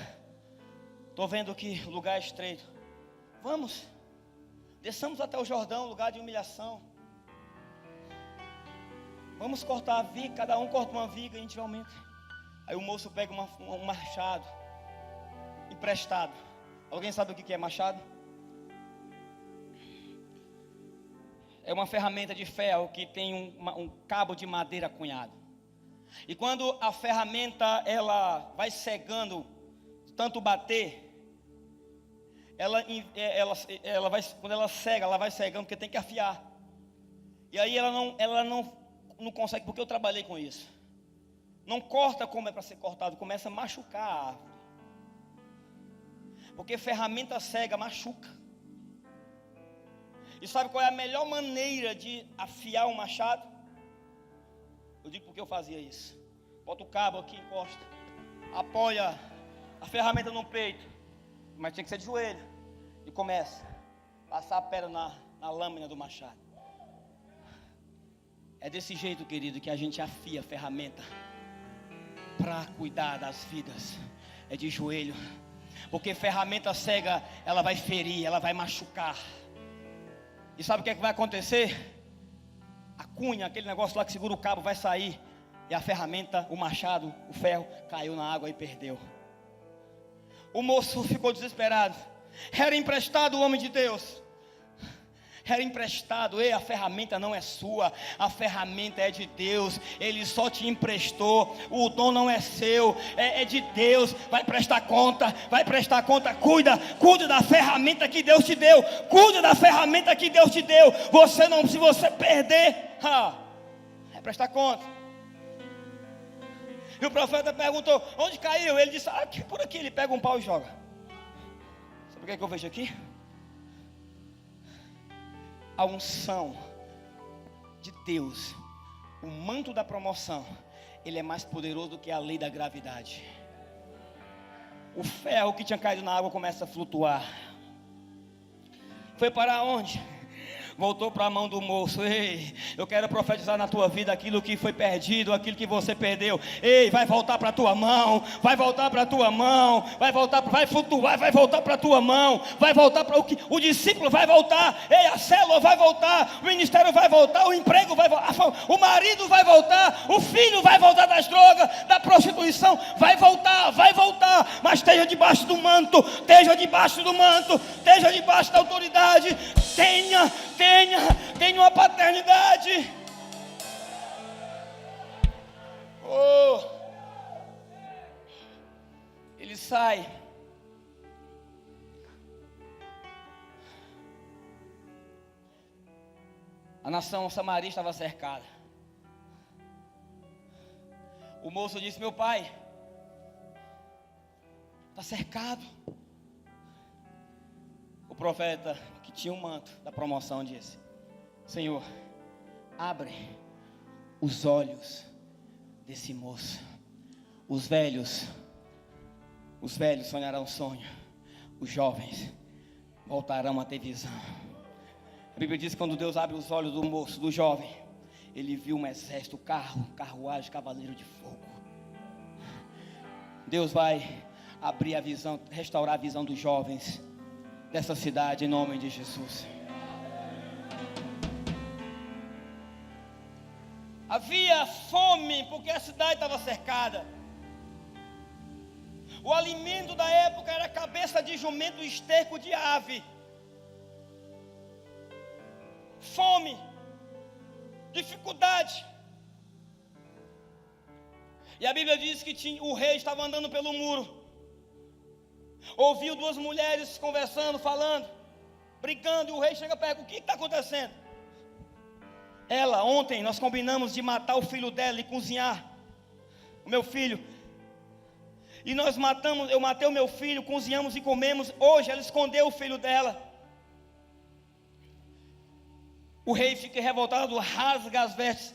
estou vendo que o lugar é estreito. Vamos, desçamos até o Jordão, lugar de humilhação. Vamos cortar a viga, cada um corta uma viga individualmente. Aí o moço pega um machado emprestado. Alguém sabe o que é machado? É uma ferramenta de ferro que tem um cabo de madeira cunhado. E quando a ferramenta ela vai cegando, tanto bater, ela vai, quando ela cega, ela vai cegando porque tem que afiar. E aí ela não consegue, porque eu trabalhei com isso. Não corta como é para ser cortado, começa a machucar a árvore. Porque ferramenta cega machuca. E sabe qual é a melhor maneira de afiar um machado? Eu digo porque eu fazia isso. Bota o cabo aqui, encosta, apoia a ferramenta no peito, mas tinha que ser de joelho. E começa a passar a pedra na lâmina do machado. É desse jeito, querido, que a gente afia a ferramenta para cuidar das vidas. É de joelho. Porque ferramenta cega, ela vai ferir, ela vai machucar. E sabe o que é que vai acontecer? A cunha, aquele negócio lá que segura o cabo, vai sair. E a ferramenta, o machado, o ferro, caiu na água e perdeu. O moço ficou desesperado. Era emprestado o homem de Deus. Era emprestado. Ei, a ferramenta não é sua, a ferramenta é de Deus. Ele só te emprestou. O dom não é seu, é de Deus. Vai prestar conta, cuida da ferramenta que Deus te deu. Cuida da ferramenta que Deus te deu. Se você perder, vai prestar conta. E o profeta perguntou: onde caiu? Ele disse: aqui, por aqui. Ele pega um pau e joga. Sabe o que eu vejo aqui? A unção de Deus, o manto da promoção, ele é mais poderoso do que a lei da gravidade. O ferro que tinha caído na água começa a flutuar. Foi para onde? Voltou para a mão do moço. Ei, eu quero profetizar na tua vida aquilo que foi perdido, aquilo que você perdeu. Ei, vai voltar para a tua mão, vai voltar para a tua mão, vai flutuar, vai voltar para a tua mão, vai voltar para o discípulo vai voltar. Ei, a célula vai voltar, o ministério vai voltar, o emprego vai voltar, o marido vai voltar, o filho vai voltar das drogas, da prostituição, vai voltar, mas esteja debaixo do manto, esteja debaixo da autoridade, tenha uma paternidade. Ele sai. A nação samaria estava cercada. O moço disse: meu pai, está cercado. O profeta, que tinha um manto da promoção, disse: Senhor, abre os olhos desse moço. Os velhos sonharão sonho. Os jovens voltarão a ter visão. A Bíblia diz que quando Deus abre os olhos do moço, do jovem, ele viu um exército, carruagem, cavaleiro de fogo. Deus vai abrir a visão, restaurar a visão dos jovens dessa cidade, em nome de Jesus. Havia fome, porque a cidade estava cercada. O alimento da época era cabeça de jumento e esterco de ave. Fome, dificuldade. E a Bíblia diz que o rei estava andando pelo muro. Ouviu duas mulheres conversando, falando, brincando, e o rei chega e pergunta: o que está acontecendo? Ontem nós combinamos de matar o filho dela e cozinhar o meu filho. E eu matei o meu filho, cozinhamos e comemos. Hoje ela escondeu o filho dela. O rei fica revoltado, rasga as vestes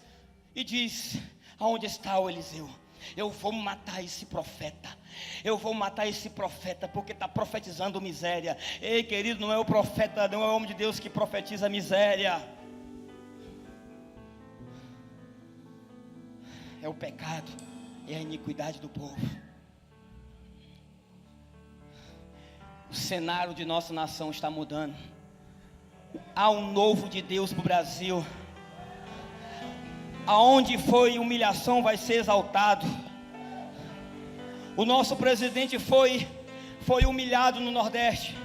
e diz: aonde está o Eliseu? Eu vou matar esse profeta. Eu vou matar esse profeta, porque está profetizando miséria. Ei, querido, não é o profeta, não é o homem de Deus que profetiza miséria. É o pecado, é a iniquidade do povo. O cenário de nossa nação está mudando. Há um novo de Deus para o Brasil. Aonde foi humilhação vai ser exaltado. O nosso presidente foi humilhado no Nordeste.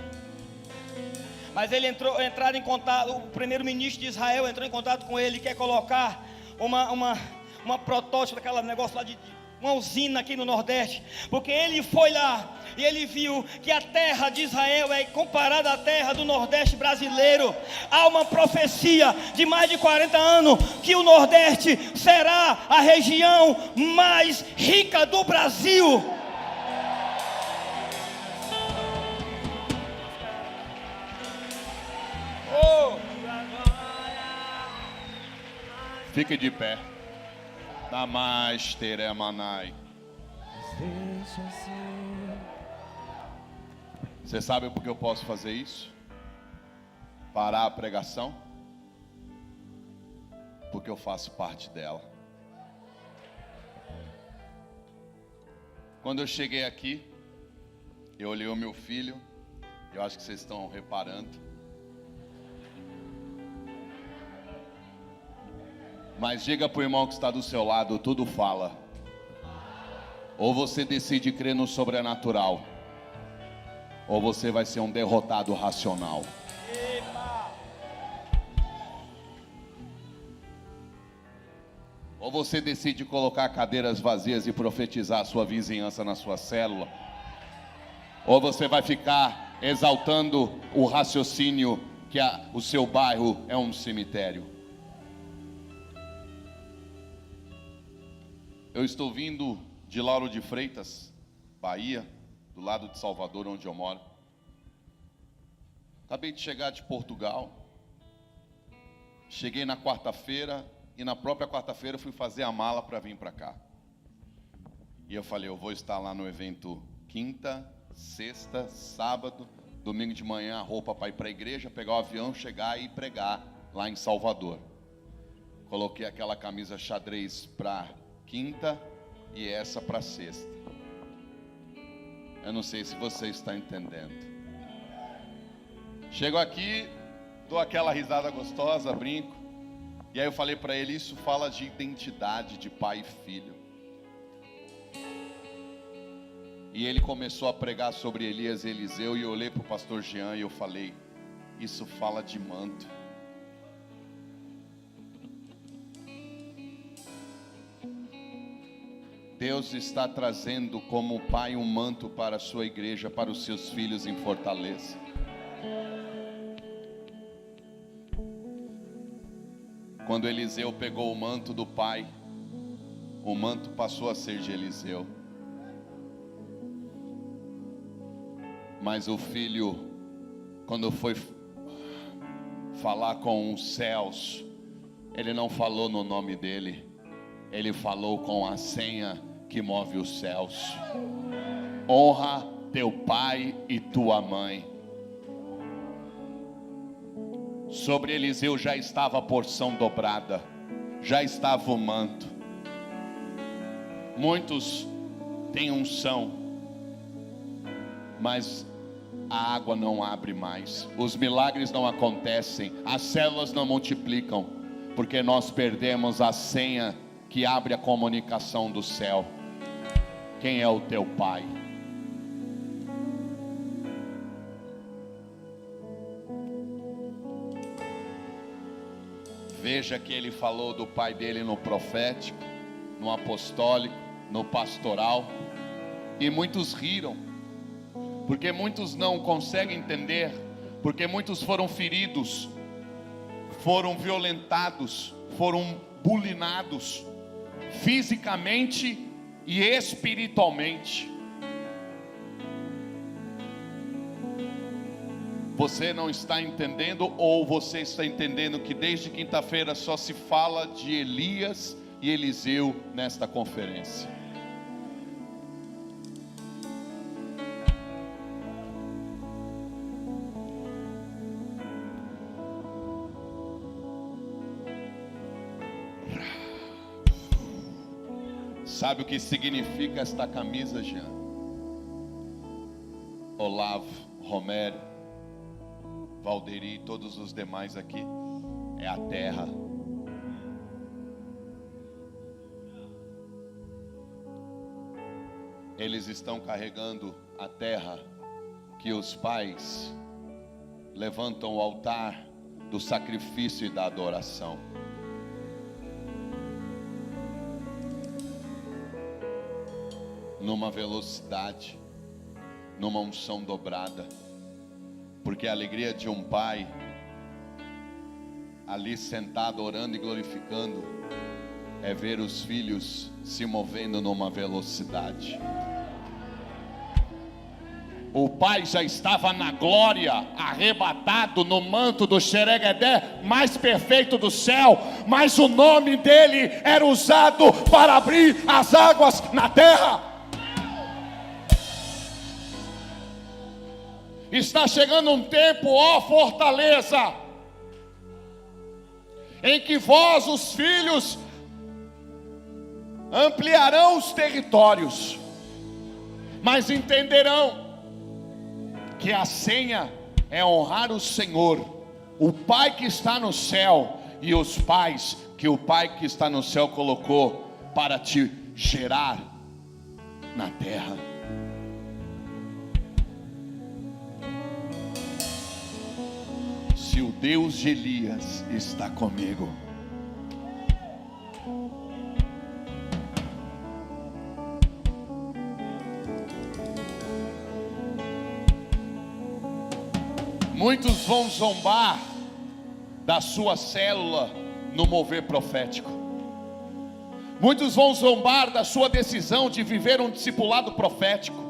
Mas ele entraram em contato, o primeiro-ministro de Israel entrou em contato com ele, quer colocar uma protótipo daquele negócio lá de uma usina aqui no Nordeste, porque ele foi lá e ele viu que a terra de Israel é comparada à terra do Nordeste brasileiro. Há uma profecia de mais de 40 anos que o Nordeste será a região mais rica do Brasil. Fique de pé. Namaste Manai. Você sabe por que eu posso fazer isso? Parar a pregação? Porque eu faço parte dela. Quando eu cheguei aqui, eu olhei o meu filho. Eu acho que vocês estão reparando. Mas diga para o irmão que está do seu lado, tudo fala. Ou você decide crer no sobrenatural, ou você vai ser um derrotado racional. Ou você decide colocar cadeiras vazias e profetizar a sua vizinhança na sua célula, ou você vai ficar exaltando o raciocínio que o seu bairro é um cemitério. Eu estou vindo de Lauro de Freitas, Bahia, do lado de Salvador, onde eu moro. Acabei de chegar de Portugal. Cheguei na quarta-feira e na própria quarta-feira fui fazer a mala para vir para cá. E eu falei, eu vou estar lá no evento quinta, sexta, sábado, domingo de manhã, a roupa para ir para a igreja, pegar o avião, chegar e pregar lá em Salvador. Coloquei aquela camisa xadrez para quinta e essa para sexta. Eu não sei se você está entendendo. Chego aqui, dou aquela risada gostosa, brinco. E aí eu falei para ele, isso fala de identidade de pai e filho. E ele começou a pregar sobre Elias e Eliseu, e eu olhei para o pastor Jean e eu falei, isso fala de manto. Deus está trazendo como pai um manto para a sua igreja, para os seus filhos em Fortaleza. Quando Eliseu pegou o manto do pai, o manto passou a ser de Eliseu. Mas o filho, quando foi falar com os céus, ele não falou no nome dele, ele falou com a senha que move os céus. Honra teu pai e tua mãe. Sobre Eliseu já estava a porção dobrada. já estava o manto. Muitos têm unção, mas a água não abre mais, os milagres não acontecem, as células não multiplicam, porque nós perdemos a senha que abre a comunicação do céu. Quem é o teu pai? Veja que ele falou do pai dele no profético, no apostólico, no pastoral, e muitos riram, porque muitos não conseguem entender, porque muitos foram feridos, foram violentados, foram bulinados, fisicamente e espiritualmente. Você não está entendendo, ou você está entendendo que desde quinta-feira só se fala de Elias e Eliseu nesta conferência? Sabe o que significa esta camisa, Jean? Olavo, Romério, Valderi e todos os demais aqui. É a terra. Eles estão carregando a terra que os pais levantam o altar do sacrifício e da adoração. Numa velocidade, numa unção dobrada, porque a alegria de um pai ali sentado orando e glorificando é ver os filhos se movendo numa velocidade. O pai já estava na glória, arrebatado no manto do Xereguedé mais perfeito do céu, mas o nome dele era usado para abrir as águas na terra. Está chegando um tempo, ó fortaleza, em que vós, os filhos, ampliarão os territórios, mas entenderão que a senha é honrar o Senhor, o Pai que está no céu, e os pais que o Pai que está no céu colocou para te gerar na terra. Se o Deus de Elias está comigo, muitos vão zombar da sua célula no mover profético. Muitos vão zombar da sua decisão de viver um discipulado profético.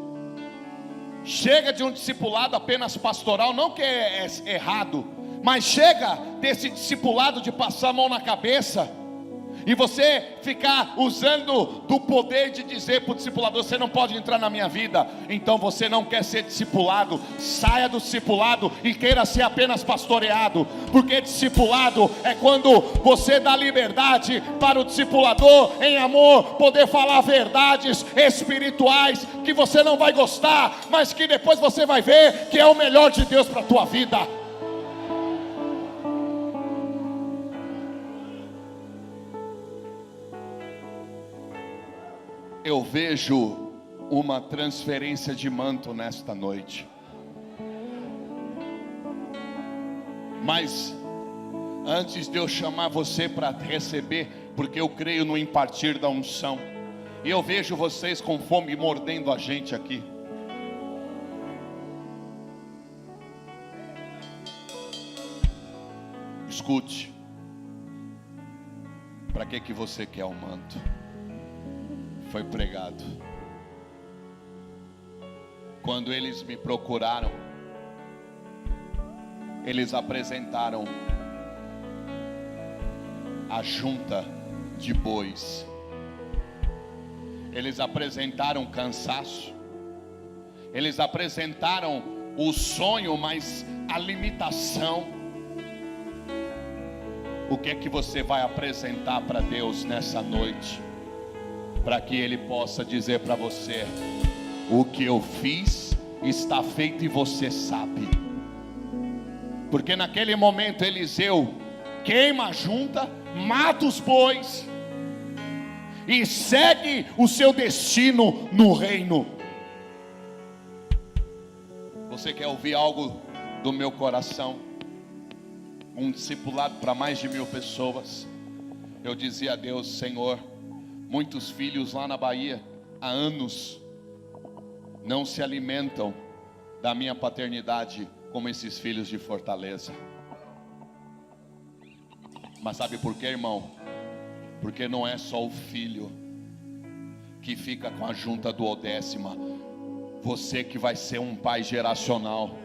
Chega de um discipulado apenas pastoral, não que é errado, mas chega desse discipulado de passar a mão na cabeça e você ficar usando do poder de dizer para o discipulador: você não pode entrar na minha vida. Então você não quer ser discipulado. Saia do discipulado e queira ser apenas pastoreado, porque discipulado é quando você dá liberdade para o discipulador em amor poder falar verdades espirituais que você não vai gostar, mas que depois você vai ver que é o melhor de Deus para a tua vida. Eu vejo uma transferência de manto nesta noite. Mas antes de eu chamar você para receber, porque eu creio no impartir da unção, e eu vejo vocês com fome mordendo a gente aqui. Escute. Para que você quer o manto? Foi pregado. Quando eles me procuraram, eles apresentaram a junta de bois, eles apresentaram cansaço, eles apresentaram o sonho, mas a limitação. O que é que você vai apresentar para Deus nessa noite? Para que Ele possa dizer para você: o que eu fiz está feito e você sabe. Porque naquele momento Eliseu queima a junta, mata os bois e segue o seu destino no reino. Você quer ouvir algo do meu coração? Um discipulado para mais de 1000 pessoas. Eu dizia a Deus: Senhor, muitos filhos lá na Bahia há anos não se alimentam da minha paternidade como esses filhos de Fortaleza. Mas sabe por quê, irmão? Porque não é só o filho que fica com a junta do 10º. Você que vai ser um pai geracional,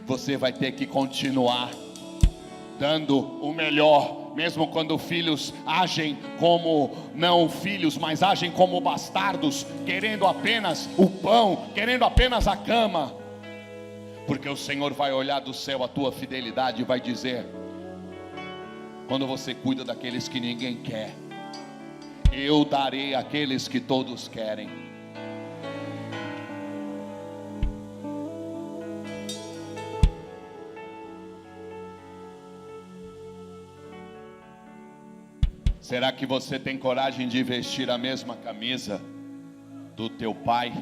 você vai ter que continuar dando o melhor, mesmo quando filhos agem como não filhos, mas agem como bastardos, querendo apenas o pão, querendo apenas a cama. Porque o Senhor vai olhar do céu a tua fidelidade e vai dizer: quando você cuida daqueles que ninguém quer, eu darei àqueles que todos querem. Será que você tem coragem de vestir a mesma camisa do teu pai?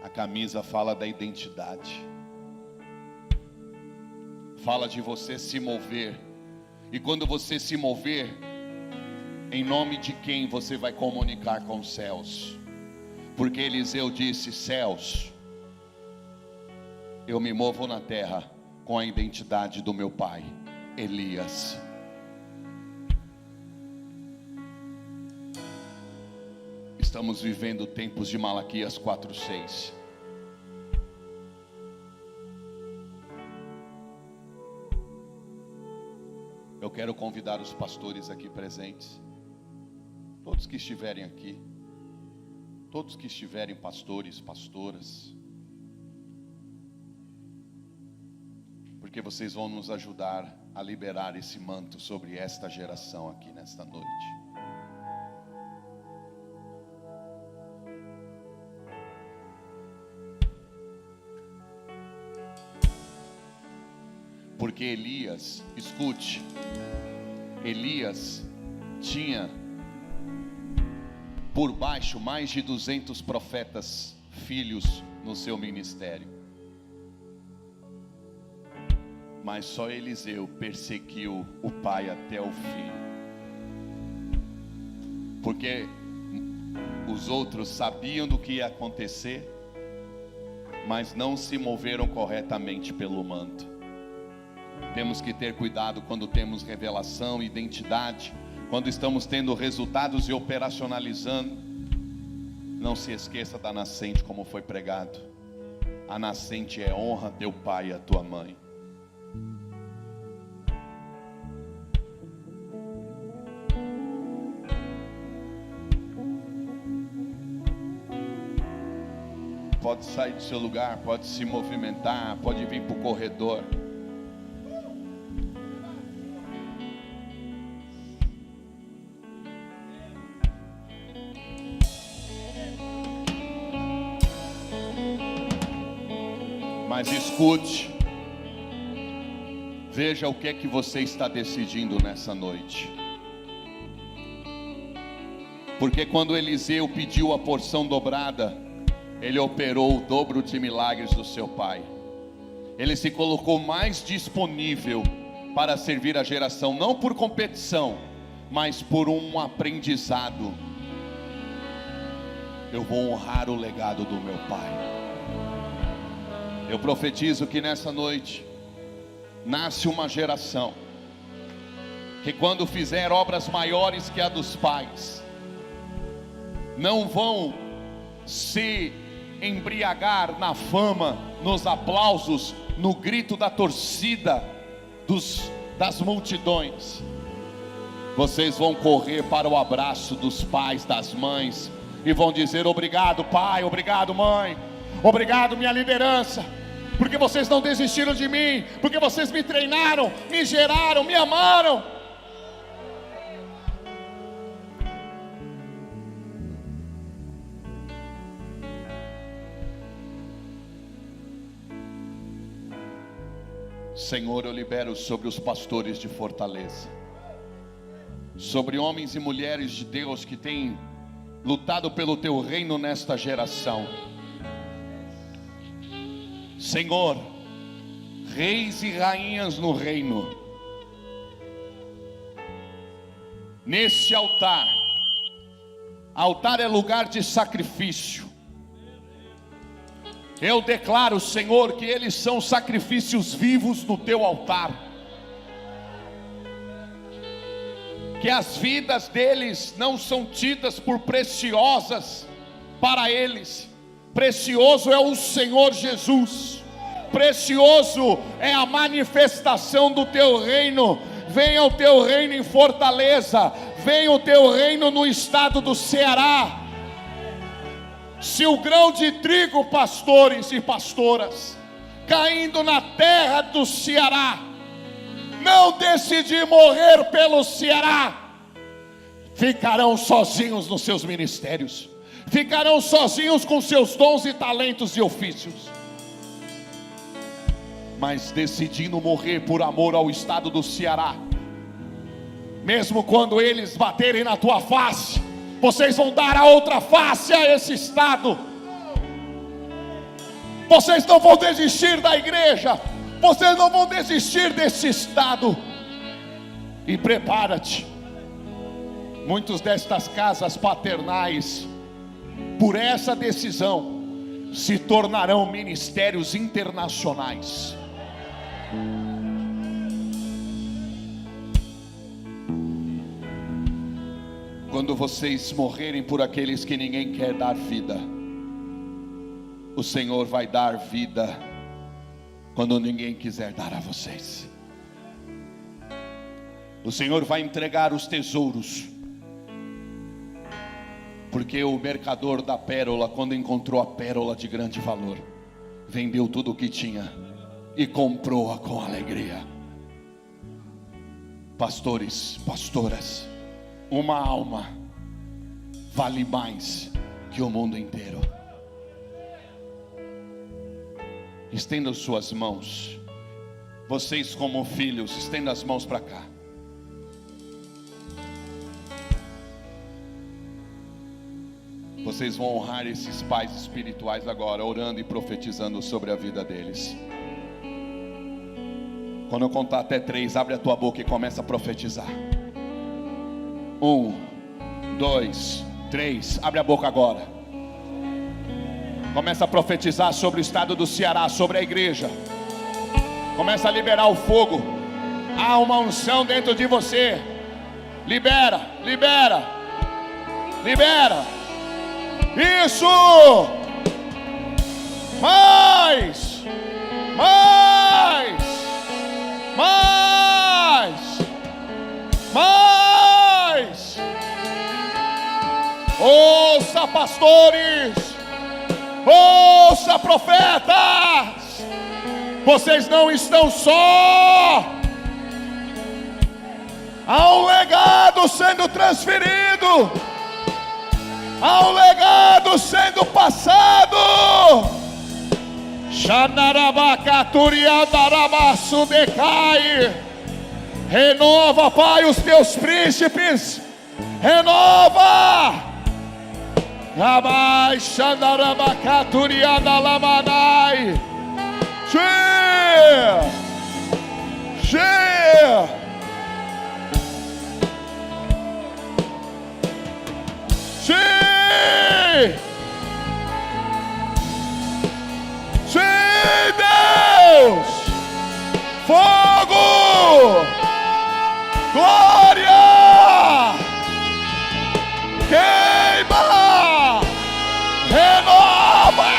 A camisa fala da identidade, fala de você se mover. E quando você se mover, em nome de quem você vai comunicar com os céus? Porque Eliseu disse: céus, eu me movo na terra com a identidade do meu pai, Elias. Estamos vivendo tempos de Malaquias 4:6. Eu quero convidar os pastores aqui presentes, todos que estiverem aqui, todos que estiverem pastores, pastoras, porque vocês vão nos ajudar a liberar esse manto sobre esta geração aqui nesta noite. Porque Elias, escute, Elias tinha por baixo mais de 200 profetas, filhos no seu ministério. Mas só Eliseu perseguiu o pai até o fim. Porque os outros sabiam do que ia acontecer, mas não se moveram corretamente pelo manto. Temos que ter cuidado quando temos revelação, identidade, quando estamos tendo resultados e operacionalizando. Não se esqueça da nascente, como foi pregado. A nascente é: honra teu pai e a tua mãe. Pode sair do seu lugar, pode se movimentar, pode vir para o corredor. Mas escute, veja o que é que você está decidindo nessa noite. Porque quando Eliseu pediu a porção dobrada, ele operou o dobro de milagres do seu pai. Ele se colocou mais disponível para servir a geração, não por competição, mas por um aprendizado. Eu vou honrar o legado do meu pai. Eu profetizo que nessa noite nasce uma geração que, quando fizer obras maiores que a dos pais, não vão se embriagar na fama, nos aplausos, no grito da torcida das multidões. Vocês vão correr para o abraço dos pais, das mães, e vão dizer: obrigado pai, obrigado mãe, Obrigado, minha liderança, porque vocês não desistiram de mim, porque vocês me treinaram, me geraram, me amaram. Senhor, eu libero sobre os pastores de Fortaleza, sobre homens e mulheres de Deus que têm lutado pelo teu reino nesta geração. Senhor, reis e rainhas no reino, nesse altar, altar é lugar de sacrifício. Eu declaro, Senhor, que eles são sacrifícios vivos no teu altar, que as vidas deles não são tidas por preciosas para eles. Precioso é o Senhor Jesus, precioso é a manifestação do teu reino. Venha o teu reino em Fortaleza, venha o teu reino no estado do Ceará. Se o grão de trigo, pastores e pastoras, caindo na terra do Ceará, não decidir morrer pelo Ceará, ficarão sozinhos nos seus ministérios, ficarão sozinhos com seus dons e talentos e ofícios. Mas decidindo morrer por amor ao estado do Ceará, mesmo quando eles baterem na tua face, vocês vão dar a outra face a esse estado. Vocês não vão desistir da igreja, vocês não vão desistir desse estado. E prepara-te, muitos destas casas paternais, por essa decisão, se tornarão ministérios internacionais. Quando vocês morrerem por aqueles que ninguém quer dar vida, o Senhor vai dar vida quando ninguém quiser dar a vocês. O Senhor vai entregar os tesouros, porque o mercador da pérola, quando encontrou a pérola de grande valor, vendeu tudo o que tinha e comprou-a com alegria. Pastores, pastoras, uma alma vale mais que o mundo inteiro. Estenda suas mãos. Vocês como filhos, estenda as mãos para cá. Vocês vão honrar esses pais espirituais agora, orando e profetizando sobre a vida deles. Quando eu contar até 3, abre a tua boca e começa a profetizar. 1, 2, 3, abre a boca agora. Começa a profetizar sobre o estado do Ceará, sobre a igreja. Começa a liberar o fogo. Há uma unção dentro de você. Libera, libera, libera. Isso! Mais! Mais! Mais! Mais! Ouça, pastores! Ouça, profetas! Vocês não estão só! Há um legado sendo transferido! Há um legado sendo passado! Renova, Pai, os teus príncipes. Renova. Rabai Xandarabacaturiada Lamanai. Sim, Deus! Fogo! Glória! Queima! Renova!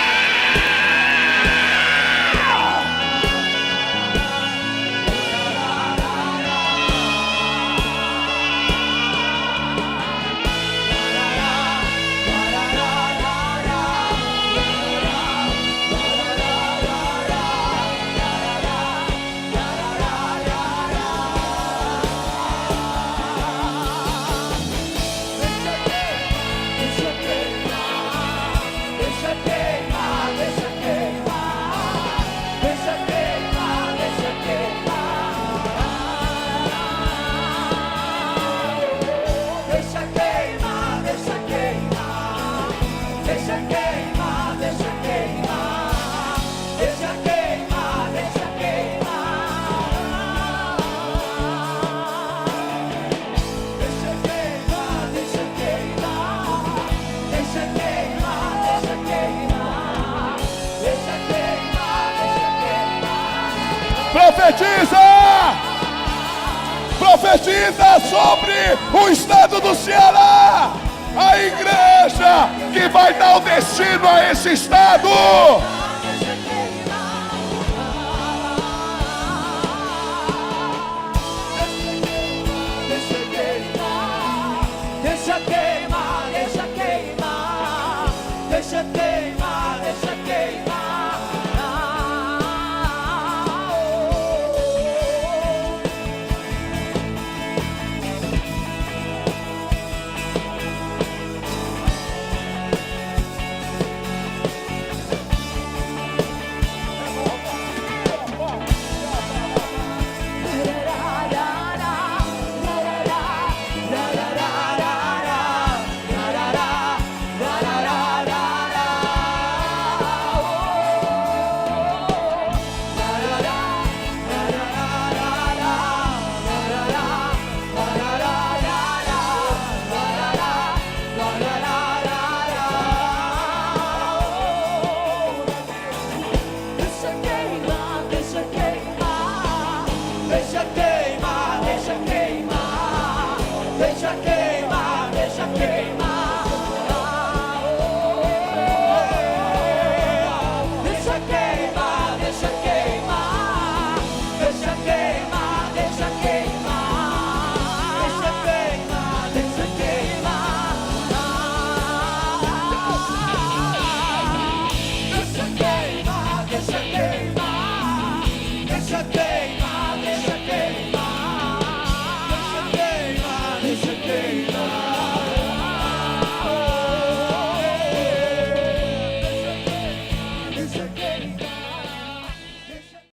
Profetiza! Profetiza sobre o estado do Ceará. A igreja que vai dar o destino a esse estado.